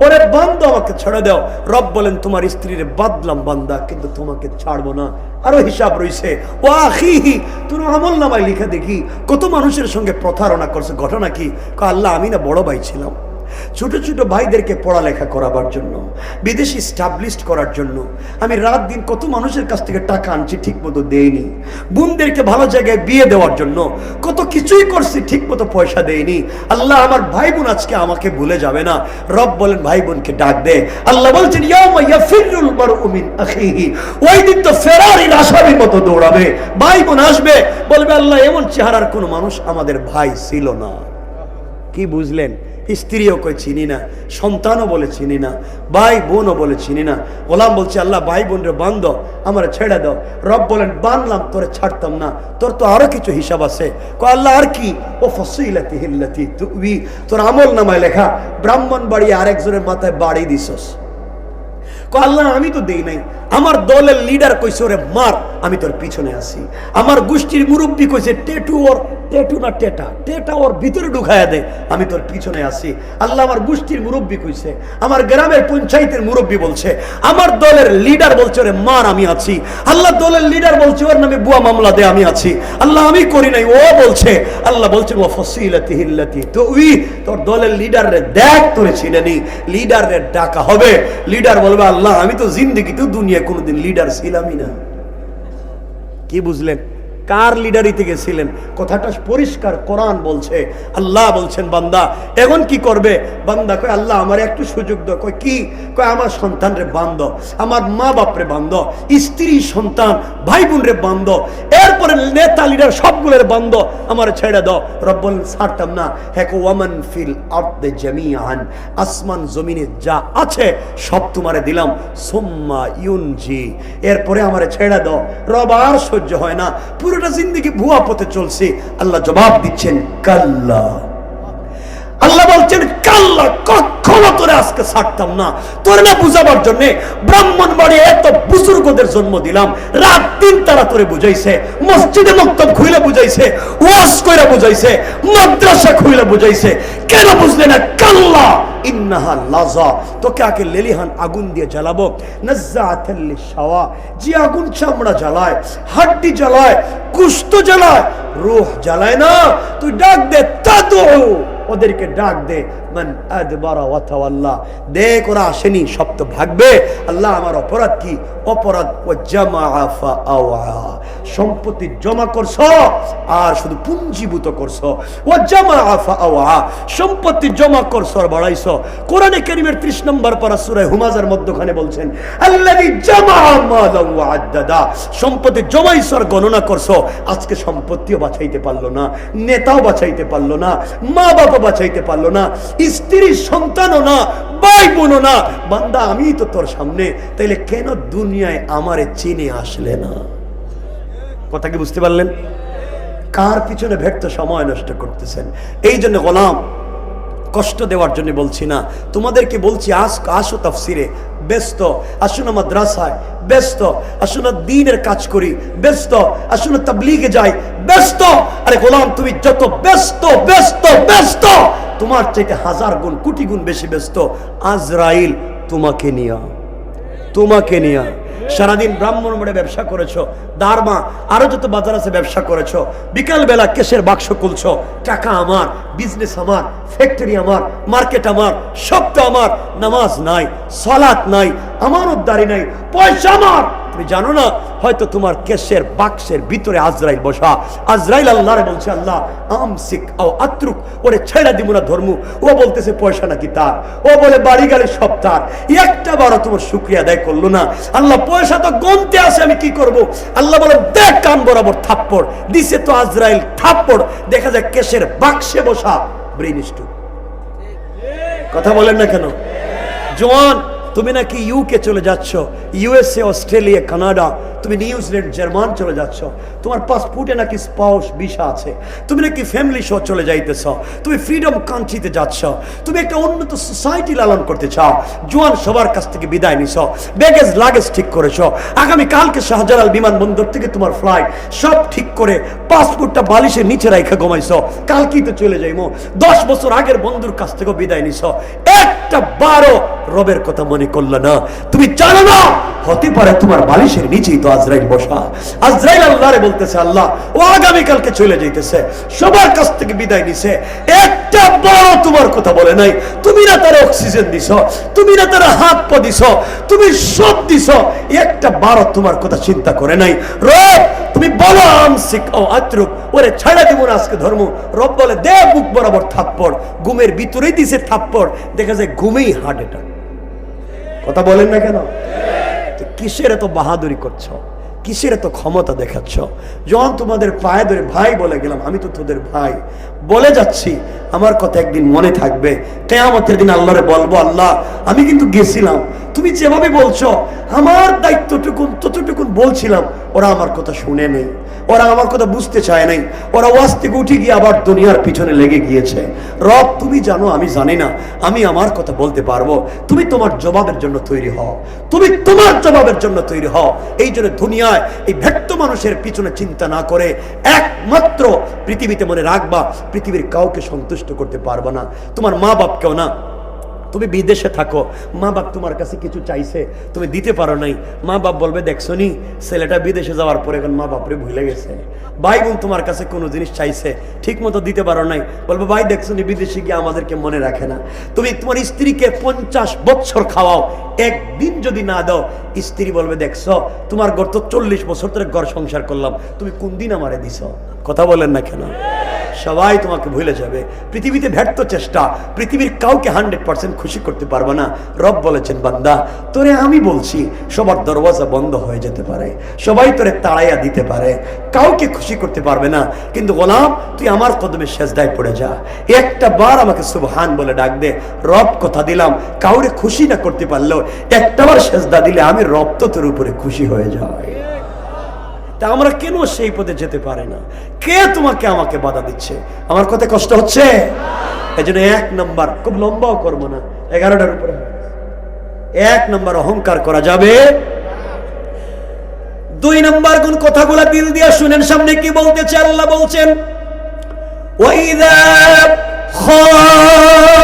ওরে বান্ধ আমাকে ছেড়ে দাও। রব বলেন তোমার স্ত্রীরে বাদলাম বান্দা কিন্তু তোমাকে ছাড়বো না। আরো হিসাব রয়েছে, ও আখিহি তুমি আমল নামায় লিখে দেখি কত মানুষের সঙ্গে প্রতারণা করছে। ঘটনা কি? আল্লাহ আমি না বড় ভাই ছিলাম, ছোট ছোট ভাইদেরকে পড়ালেখা করাবার জন্য, বিদেশি স্টাবলিশড করার জন্য আমি রাত দিন কত মানুষের কাছ থেকে টাকা আনছি ঠিক মতো দেইনি, বোনদেরকে ভালো জায়গায় বিয়ে দেওয়ার জন্য কত কিছুই করছি ঠিক মতো পয়সা দেইনি। আল্লাহ আমার ভাই বোন আজকে আমাকে ভুলে যাবে না। রব বলেন ভাই বোনকে ডাক দে। আল্লাহ বলছেন ইয়াউমা ইয়াফিরুল মারউ মিন আখিহি, ওই দিন তো ফেরারির আসামির মতো দৌড়াবে, ভাই বোন আসবে বলবে আল্লাহ এমন চেহারার কোনো মানুষ আমাদের ভাই ছিল না। কি বুঝলেন? স্ত্রীও কই চিনি না, সন্তানও বলে চিনি না, ভাই বোনও বলে চিনি না। গোলাম বলছে আল্লাহ ভাই বোনরে বান্ধ আমার ছেড়ে দাও। রব বলেন বানলাম তোরে ছাড়তাম না, তোর তো আরো কিছু হিসাব আছে। আল্লাহ আর কি? ও ফসিলাতি হিল্লাতি তুবি, তোর আমল নামায় লেখা ব্রাহ্মণ বাড়ি আরেকজনের মাথায় বাড়ি দিছস। আল্লাহ আমি তো দেই নাই, আমার দলের লিডার কইছে ওরে মার, আমি তোর পিছনে আছি। আমার গোষ্ঠীর মুরব্বী কইছে টেটু ওর, টেটু না টেটা, টেটা ওর ভিতরে ঢুকায়া দে, আমি তোর পিছনে আছি। আল্লাহ আমার গোষ্ঠীর মুরব্বী কইছে, আমার গ্রামের পঞ্চায়েতের মুরব্বী বলছে, আমার দলের লিডার বলছে ওরে মার, আমি আছি। আল্লাহ দলের লিডার বলছে ওর নামে বুয়া মামলা দে, আমি আছি। আল্লাহ আমি করি নাই, ও বলছে। আল্লাহ বলছেন ওয়া ফসিলাতিহি হিল্লাতি তুবি, তোর দলের লিডার রে দেখ তোরে চিনেনি, লিডার রে ডাকা হবে। লিডার বলবে আল্লাহ আমি তো জিন্দেগিতেও দুনিয়া কোনোদিন লিডার ছিলামই না। কি বুঝলেন? কার লিডারিতে গেছিলেন? কথাটা পরিষ্কার কোরআন বলছে। আল্লাহ বলছেন বান্দা এখন কি করবে? বান্দা কয় আল্লাহ আমার একটু সুযোগ দাও। কয় কি? কয় আমার সন্তানরে বান্ধ, আমার মা বাপরে বান্ধ, স্ত্রী সন্তান ভাই বোনরে বান্ধ, এরপরে নেতা লিডার সবগুলোর বান্ধ, আমার ছেড়ে দাও। রব বলেন ছাড়তাম না। হ্যাঁ ওয়ামান ফিল আরদি জামিআন, আসমান জমিনে যা আছে সব তোমারে দিলাম, সুম্মা ইউনজি, এরপরে আমারে ছেড়ে দাও। রব আর সহ্য হয় না, পুরোটা জিন্দেগি ভুয়া পথে চলছে। আল্লাহ জবাব দিচ্ছেন কাল্লা, আল্লাহ বলছেন কাল্লা, কখনো তোরে আজকে ছাড়তাম না। তোরে না বুঝাবার জন্য ব্রাহ্মণবাড়ি এত বুজুর্গদের জন্ম দিলাম, রাত দিন তারা তোরে বুঝাইছে, মসজিদে মক্তব খুইলে বুঝাইছে, ওয়াজ কইরা বুঝাইছে, মাদ্রাসা খুইলে বুঝাইছে, কেন বুঝলে না? কাল্লা ইন্নাহা লাযা, তোকে আগে লেলিহান আগুন দিয়ে জ্বালাবো, নাজ্জাআতাল লিশাওয়া, যে আগুন চামড়া জ্বালায়, হাড্ডি জ্বালায়, গোশত জ্বালায়, রূহ জ্বালায় না। তুই ডাক দে, তাদু, ওদেরকে ডাক দে, মান আদবারা ওয়া তাওয়াল্লা, দেখ ওরা আসেনি, সব তো ভাগবে। আল্লাহ আমার অপরাধ কি? অপরাধ ও জামাআ ফাআওয়া, সম্পত্তি জমা করছো আর শুধু পুঞ্জীভূত করছো। ও জামাআ ফাআওয়া, সম্পত্তি জমা করছো আর বাড়াইছো। কোরআনে কারীমের 30 নম্বর পারা সূরা হুমাযার মধ্যখানে বলছেন আল্লাযী জামাআ মালান ওয়া আদ্দাদা, সম্পত্তি জমাইছো আর গণনা করছো। আজকে সম্পত্তিও বাঁচাইতে পারলো না, নেতাও বাঁচাইতে পারলো না, মা বাবা বাঁচাইতে পারলো না, স্ত্রী সন্তানও না, ভাই বোনও না। বান্দা আমি তো তোর সামনে, তাইলে কেন দুনিয়ায় আমারে চিনে আসলে না? কথা কি বুঝতে পারলেন? কার পিছনে ব্যর্থ সময় নষ্ট করতেছেন? এই জন্য গোলাম, কষ্ট দেওয়ার জন্য বলছি না, তোমাদেরকে বলছি আসো তাফসিরে ব্যস্ত, আসো না মাদ্রাসায় ব্যস্ত, আসো না দ্বীনের কাজ করি ব্যস্ত, আসো না তাবলীগে যাই ব্যস্ত। আরে গোলাম, তুমি যত ব্যস্ত ব্যস্ত ব্যস্ত, তোমার চাইতে 1000 গুণ কোটি গুণ বেশি ব্যস্ত আজরাইল তোমাকে নিয়া। সারাদিন ব্রাহ্মণবাড়ে ব্যবসা করেছো, দারমা আরো যত বাজার আছে ব্যবসা করেছো, বিকাল বেলা কেশের বাক্স খুলছো, টাকা আমার, বিজনেস আমার, ফ্যাক্টরি আমার, মার্কেট আমার, সব তো আমার। নামাজ নাই, সালাত নাই, আমানতদারি নাই, পয়সা আমার। তুমি জানো না হয়তো তোমার কেশের বাক্সের ভিতরে আজরাইল বসা। আজরাইল আল্লাহরে বলছে, আল্লাহ আমসিক আও আত্রুক, ওরে ছেড়ে দিব না ধর্ম। ও বলতেছে পয়সা নাকি তার, ও বলে বাড়ি গাড়ি সব তার, একটা বারো তোমার শুকরিয়া আদায় করলো না। আল্লাহ পয়সা তো গনতে আসে, আমি কি করব? আল্লাহ বলে দেখ, কান বরাবর থাপ্পড় দিছে তো আজরাইল থাপ্পড়, দেখা যায় কেশের বাক্সে বসা ব্রেইন স্ট্রোক। কথা বলেন না কেন? জওয়ান, তুমি নাকি ইউকে চলে যাচ্ছ, ইউএসএ, অস্ট্রেলিয়া, কানাডা, তুমি নিউজিল্যান্ড, জার্মান চলে যাচ্ছ, তোমার পাসপোর্টে নাকি স্পাউস ভিসা আছে, তুমি নাকি ফ্যামিলি সহ চলে যাইতেছ, তুমি ফ্রিডম কান্ট্রিতে যাচ্ছ, তুমি একটা উন্নত সোসাইটি লালন করতে চাও। জোয়ান, সবার কাছ থেকে বিদায় নিছ, ব্যাগেজ লাগেজ ঠিক করেছ, আগামী কালকে শাহজালাল বিমানবন্দর থেকে তোমার ফ্লাইট, সব ঠিক করে পাসপোর্টটা বালিশের নিচে রাইখা ঘুমাইছ, কালকেই তো চলে যাইমো। 10 বছর আগের বন্ধুর কাছ থেকে বিদায় নিছ, একটা বারো রবের কথা মনে করলো না। তুমি জানো না হতে পারে তোমার বালিশের নিচেই তো আজরাইল বসা। আজরাইল আল্লাহরে বলতেছে, আল্লাহ ও আগামী কালকে চলে যাইতেছে, সবার কাছ থেকে বিদায় নিছে, একটা বড় তোমার কথা বলে নাই। তুমি না তার অক্সিজেন দিছ, তুমি না তার হাত পা দিছ, তুমি সব দিছ, একটা বারো তোমার কথা চিন্তা করে নাই। রব তুমি বলো আমসিক ও আত্রুক, ওরে ছাড়া দিব না আজকে ধর্ম। রব বলে দে বুক বরাবর থাপ্পড়, ঘুমের ভিতরেই দিছে থাপ্পড়, দেখা যায় ঘুমেই হার্ট অ্যাটাক। কথা বলেন না কেন? কিসের এত বাহাদুরি করছো? কিসের এত ক্ষমতা দেখাচ্ছ? যখন তোমাদের পায়ে ধরে ভাই বলে গেলাম, আমি তো তোদের ভাই বলে যাচ্ছি, আমার কথা একদিন মনে থাকবে। কিয়ামতের দিন আল্লাহরে বলবো, আল্লাহ আমি কিন্তু গেছিলাম, তুমি যেভাবে বলছো আমার দায়িত্বটুকুন ততটুকুন বলছিলাম, ওরা আমার কথা শুনে নেই, ওরা আমার কথা বুঝতে চায় নাই, ওরা ওয়াজ থেকে উঠে গিয়ে আবার দুনিয়ার পিছনে লেগে গিয়েছে। রব তুমি জানো, আমি জানি না, আমি আমার কথা বলতে পারবো। তুমি তোমার জবাবের জন্য তৈরি হও, তুমি তোমার জবাবের জন্য তৈরি হও। এই জন্য দুনিয়ায় এই ব্যর্থ মানুষের পিছনে চিন্তা না করে একমাত্র পৃথিবীতে মনে রাখবা, পৃথিবীর কাউকে সন্তুষ্ট করতে পারবে না, তোমার মা বাপকেও না। তুমি বিদেশে থাকো, মা বাপ তোমার কাছে কিছু চাইছে, তুমি দিতে পারো নাই, মা বাপ বলবে দেখছো নি ছেলেটা বিদেশে যাওয়ার পরে এখন মা বাপরে ভুলে গেছে। ভাই বোন তোমার কাছে কোনো জিনিস চাইছে, ঠিক মতো দিতে পারো নাই, বলবে ভাই দেখছো নি বিদেশে গিয়ে আমাদেরকে মনে রাখে না। তুমি তোমার স্ত্রীকে 50 বছর খাওয়াও, একদিন যদি না দাও, স্ত্রী বলবে দেখছো তোমার ঘর তো 40 বছর ধরে ঘর সংসার করলাম, তুমি কোন দিন আমারে দিছ? কথা বলেন না কেন? সবাই তোমাকে ভুলে যাবে। পৃথিবীতে ব্যর্থ চেষ্টা, পৃথিবীর কাউকে 100% খুশি করতে পারবে না। রব বলেছেন, বান্দা তোরে আমি বলছি, সবার দরওয়াজা বন্ধ হয়ে যেতে পারে, সবাই তোরে তাড়াইয়া দিতে পারে, কাউকে খুশি করতে পারবে না, কিন্তু গোলাম তুই আমার কদমে সেজদায় পড়ে যা, একটা বার আমাকে সুবহান বলে ডাক দে। রব কথা দিলাম, কাউরে খুশি না করতে পারলেও একটাবার সেজদা দিলে আমি রব তো তোর উপরে খুশি হয়ে যায়। তা আমরা কেন সেই পথে যেতে পারে না? কে তোমাকে আমাকে বাধা দিচ্ছে? আমার কথা কষ্ট হচ্ছে? এজন্য 1 নম্বর, খুব লম্বাও করবো না, 11টার উপরে 1 নম্বর অহংকার করা যাবে। 2 নম্বর কোন কথাগুলো দিল দিয়ে শুনেন, সামনে কি বলতেছে আল্লাহ বলছেন, ওয়াইদা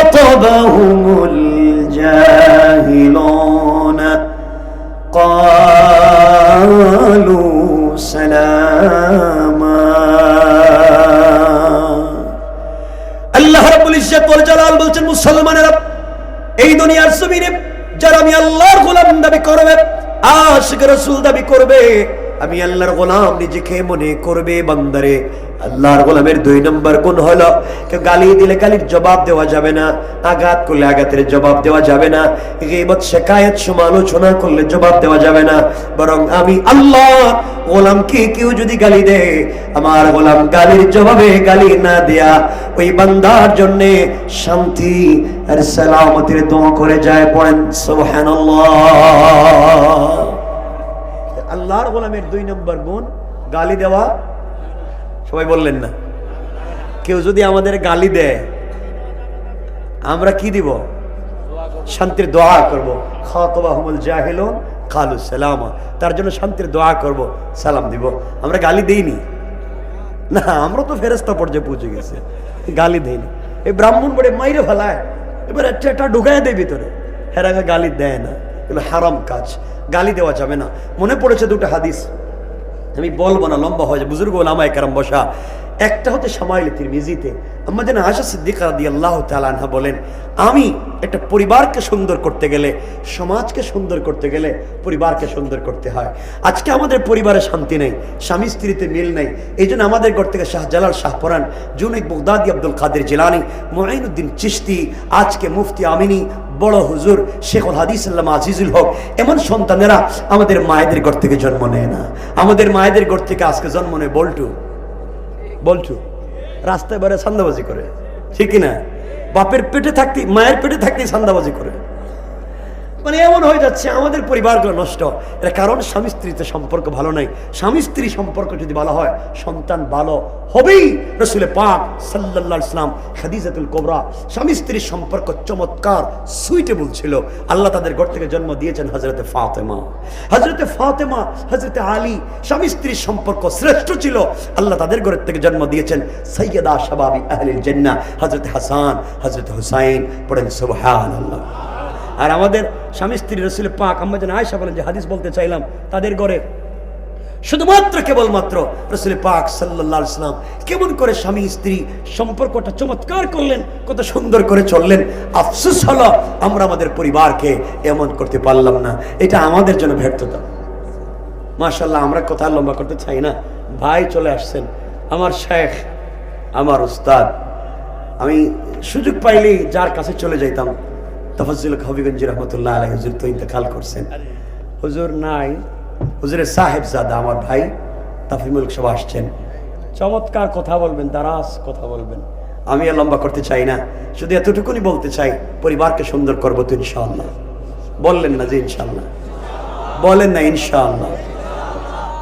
খাতাবাহুমুল জাহিলুনা ক্বালু সালামা। আল্লাহ রাব্বুল ইজ্জত ওয়াল জালাল বলছেন, মুসলমানেরা এই দুনিয়ার জমিনে যারা আমি আল্লাহর গোলাম দাবি করবে, আশিক রাসূল দাবি করবে, আমি আল্লাহর গোলাম নিজেকে মনে করবে, বান্দারে আল্লাহর গোলামের 2 নম্বর গুণ হলো, কেউ গালি দিলে গালির জবাব দেওয়া যাবে না, আঘাত করলে আঘাতের জবাব দেওয়া যাবে না, গীবত শিকায়াত সমালোচনা করলে জবাব দেওয়া যাবে না, বরং আমি আল্লাহ গোলামকে কেউ যদি গালি দেয়, আমার গোলাম গালির জবাবে গালি না দেয়া ওই বান্দার জন্য শান্তি আর সালামতের দোয়া করে যায়। পড়েন সুবহানাল্লাহ। আল্লাহর গোলামের 2 নম্বর গুণ গালি দেওয়া। সবাই বললেন না? কেউ যদি আমাদের গালি দেয় আমরা কি দিব? শান্তির দোয়া করব। খাতাবাহুমুল জাহিলুন ক্বালু সালামা, তার জন্য শান্তির দোয়া করব, সালাম দিব। আমরা গালি দেইনি না, আমরা তো ফেরেশতা পর্যায়ে পৌঁছে গেছে, গালি দেইনি। এই ব্রাহ্মণ বড়ে মাইরে ফেলায়, এবার একটা ঢুকায় দেয় ভিতরে, হেরাকে গালি দেয় না, এগুলো হারাম কাজ, গালি দেওয়া যাবে না। মনে পড়েছে 2টা হাদিস, আমি বলবো না, লম্বা হয়ে যায়, বুজুর্গ ওলামায়ে কেরাম বসা। একটা হতে শামাইল তিরমিজিতে আম্মা জান আয়েশা সিদ্দিকা রাদিয়াল্লাহু তাআলা আনহা বলেন, আমি একটা পরিবারকে সুন্দর করতে গেলে, সমাজকে সুন্দর করতে গেলে পরিবারকে সুন্দর করতে হয়। আজকে আমাদের পরিবারে শান্তি নেই, স্বামী স্ত্রীতে মিল নেই, এই জন্য আমাদের ঘর থেকে শাহজালাল শাহপরান, জুনাইদ বাগদাদি, আব্দুল কাদের জিলানী, মুঈনুদ্দিন চিশতি, আজকে মুফতি আমিনী, বড় হুজুর শেখুল হাদিস আল্লামা আজিজুল হক, এমন সন্তানেরা আমাদের মায়েদের ঘর থেকে জন্ম নেয় না। আমাদের মায়েদের ঘর থেকে আজকে জন্ম নেয় বল্টু, রাস্তায় বেড়ে সান্দাবাজি করে, ঠিক কিনা? বাপের পেটে থাকতে, মায়ের পেটে থাকতেই সান্দাবাজি করে, মানে এমন হয়ে যাচ্ছে আমাদের পরিবারগুলো নষ্ট। এর কারণ স্বামী স্ত্রীতে সম্পর্ক ভালো নাই। স্বামী স্ত্রী সম্পর্ক যদি ভালো হয়, সন্তান ভালো হবেই। রাসূল পাক সাল্লাল্লাহু আলাইহি ওয়াসাল্লাম, খাদিজাতুল কুবরা, স্বামী স্ত্রীর সম্পর্ক চমৎকার, সুইটেবল ছিল। আল্লাহ তাদের ঘর থেকে জন্ম দিয়েছেন হযরতে ফাতেমা, হযরতে আলী। স্বামী স্ত্রীর সম্পর্ক শ্রেষ্ঠ ছিল, আল্লাহ তাদের ঘর থেকে জন্ম দিয়েছেন সাইয়্যিদা শাবাবি আহলিল জান্নাহ, হযরতে হাসান, হযরতে হুসাইন। পড়েন সুবহানাল্লাহ। আর আমাদের স্বামী স্ত্রী রাসূল পাক আম্মা জান আয়েশা বলেন, যে হাদিস বলতে চাইলাম, তাদের ঘরে শুধুমাত্র কেবলমাত্র রাসূল পাক সাল্লাল্লাহু আলাইহি ওয়াসাল্লাম কেমন করে স্বামী স্ত্রী সম্পর্কটা চমৎকার করলেন, কত সুন্দর করে চললেন। আফসোস হলো আমরা আমাদের পরিবারকে এমন করতে পারলাম না, এটা আমাদের জন্য ব্যর্থতা। মাশাআল্লাহ, আমরা কথা লম্বা করতে চাই না, ভাই চলে আসছেন, আমার শেখ, আমার উস্তাদ। আমি সুযোগ পাইলেই যার কাছে চলে যাইতাম। তাফাজ্জুল হবিগঞ্জ রহমতুল্লাহ আলাইহি, হুজুর তো ইন্তেকাল করছেন, হুজুর নাই, হুজুরের সাহেবজাদা আমার ভাই তাফিমুল সব আসছেন, চমৎকার কথা বলবেন, দারাজ কথা বলবেন। আমি আর লম্বা করতে চাই না, শুধু এতটুকুনি বলতে চাই, পরিবারকে সুন্দর করবো তো ইনশাআল্লাহ। বললেন না যে ইনশাআল্লাহ? বলেন না ইনশাআল্লাহ?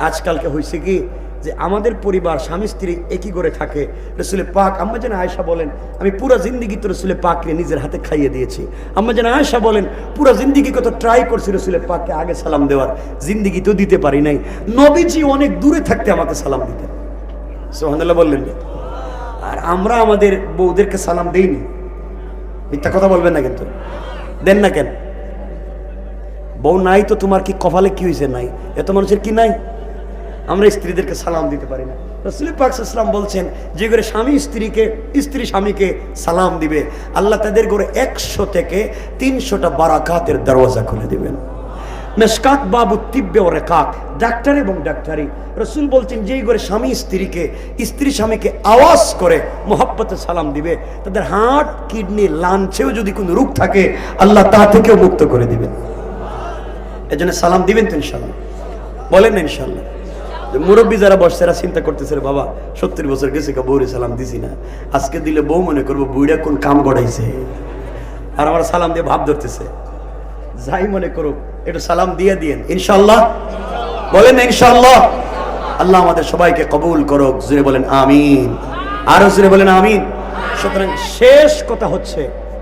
আজকালকে হয়েছে কি যে আমাদের পরিবার স্বামী স্ত্রী একই করে থাকে। রাসূল পাক আম্মা জান আয়েশা বলেন, আমি পুরো জিন্দেগি তো রাসূল পাককে নিজের হাতে খাইয়ে দিয়েছি। আম্মা জান আয়েশা বলেন, পুরো জিন্দেগি কত ট্রাই করছি রাসূল পাককে আগে সালাম দেওয়ার, জিন্দেগি তো দিতে পারি নাই। নবীজি অনেক দূরে থাকতে আমাকে সালাম দিতেন, সুবহানাল্লাহ বললেন। আর আমরা আমাদের বউদেরকে সালাম দেইনি, মিথ্যা কথা বলবেন না কিন্তু, দেন না কেন? বউ নাই তো তোমার কি কপালে কি হয়েছে? নাই, এত মানুষের কি নাই? আমরা স্ত্রীদেরকে সালাম দিতে পারি না। রাসূল পাক সাল্লাল্লাহু আলাইহি ওয়াসাল্লাম বলছেন, যে ঘরে স্বামী স্ত্রীকে, স্ত্রী স্বামীকে সালাম দিবে, আল্লাহ তাদের ঘরে 100 থেকে 300টা বারাকাতের দরওয়াজা খুলে দিবেন। মেশকাত বাবু তিব্বে ও রেকাক, ডাক্তার এবং ডাক্তারি। রাসূল বলছেন, যেই ঘরে স্বামী স্ত্রীকে, স্ত্রী স্বামীকে আওয়াজ করে মোহাব্বতে সালাম দিবে, তাদের হার্ট, কিডনি, লাঞ্চেও যদি কোনো রোগ থাকে, আল্লাহ তা থেকেও মুক্ত করে দিবেন। এজন্য সালাম দিবেন তো ইনশাআল্লাহ? বলেন না ইনশাআল্লাহ? মুরব্বী যারা বসছে এরা চিন্তা করতেছে, বাবা 70 বছর গেছে, বউরে সালাম দিছি না, আজকে দিলে বউ মনে করবো বুইড়া কোন কাম গড়াইছে, আর আমার সালাম দিয়ে ভাব ধরতেছে। যাই মনে করুক, একটু সালাম দিয়ে দিয়েন ইনশাআল্লাহ। বলেন না ইনশাআল্লাহ? আল্লাহ আমাদের সবাইকে কবুল করুক। জোরে বলেন আমিন, আরো জোরে বলেন আমিন। সুতরাং শেষ কথা হচ্ছে,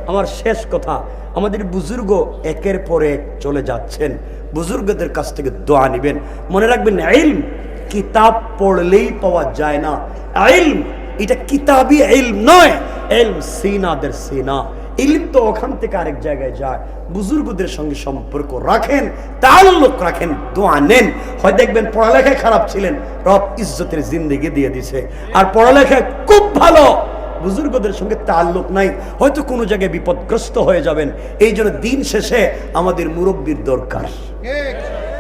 আমার শেষ কথা, আমাদের বুজুর্গ একের পর এক চলে যাচ্ছেন, বুজুর্গদের কাছ থেকে দোয়া নেবেন। মনে রাখবেন, ইলম কিতাব পড়লেই পাওয়া যায় না। ইলম এটা কিতাবি ইলম নয়, ইলম সিনাদের সিনা। ইলম তো ওখান থেকে আরেক জায়গায় যায়। বুজুর্গদের সঙ্গে সম্পর্ক রাখেন, তাআল্লুক রাখেন, দোয়া নেন। হয় দেখবেন পড়ালেখায় খারাপ ছিলেন, রব ইজ্জতের জিন্দেগি দিয়ে দিছে। আর পড়ালেখায় খুব ভালো, বুজুর্গদের সঙ্গে তাআল্লুক নাই, হয়তো কোনো জায়গায় বিপদগ্রস্ত হয়ে যাবেন। এই জন্য দিন শেষে আমাদের মুরব্বির দরকার।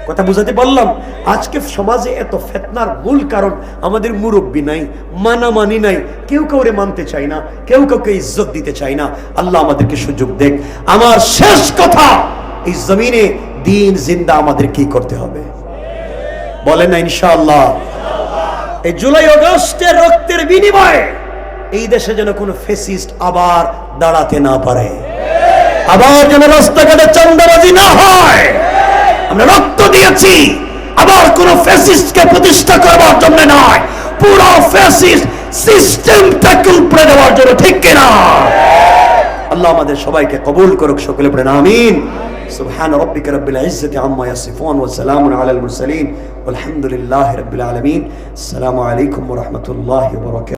কথা বুঝাতে পারলাম? আজকে সমাজে এত ফিতনার মূল কারণ আমাদের মুরব্বি নাই, মানামানি নাই, কেউ কাউরে মানতে চায় না, কেউ কাউকে ইজ্জত দিতে চায় না। আল্লাহ আমাদেরকে সুযোগ দেখ। আমার শেষ কথা, এই জমিনে দিন জিন্দা আমাদের কি করতে হবে বলেন না ইনশাআল্লাহ। এই জুলাই আগস্টের রক্তের বিনিময়ে এই দেশে যেন কোনো ফ্যাসিস্ট আবার দাঁড়াতে না পারে, আবার যেন রাস্তাঘাটে চাঁদাবাজি না হয়। আমরা রক্ত দিয়েছি আবার কোন ফ্যাসিস্টকে প্রতিষ্ঠা করবার জন্য নয়, পুরো ফ্যাসিস্ট সিস্টেমটাকে উপড়ে দেওয়ার জন্য, ঠিক কিনা? আল্লাহ আমাদের সবাইকে কবুল করুক, সকলে পড়েন আমিন। সুবহান রাব্বিকা রাব্বিল ইজ্জাতি আম্মা ইয়াসিফুন ওয়া সালামুন আলাল মুরসালিন ওয়ালহামদুলিল্লাহি রাব্বিল আলামিন। আসসালামু আলাইকুম ওয়া রাহমাতুল্লাহি ওয়া বারাকাতুহু।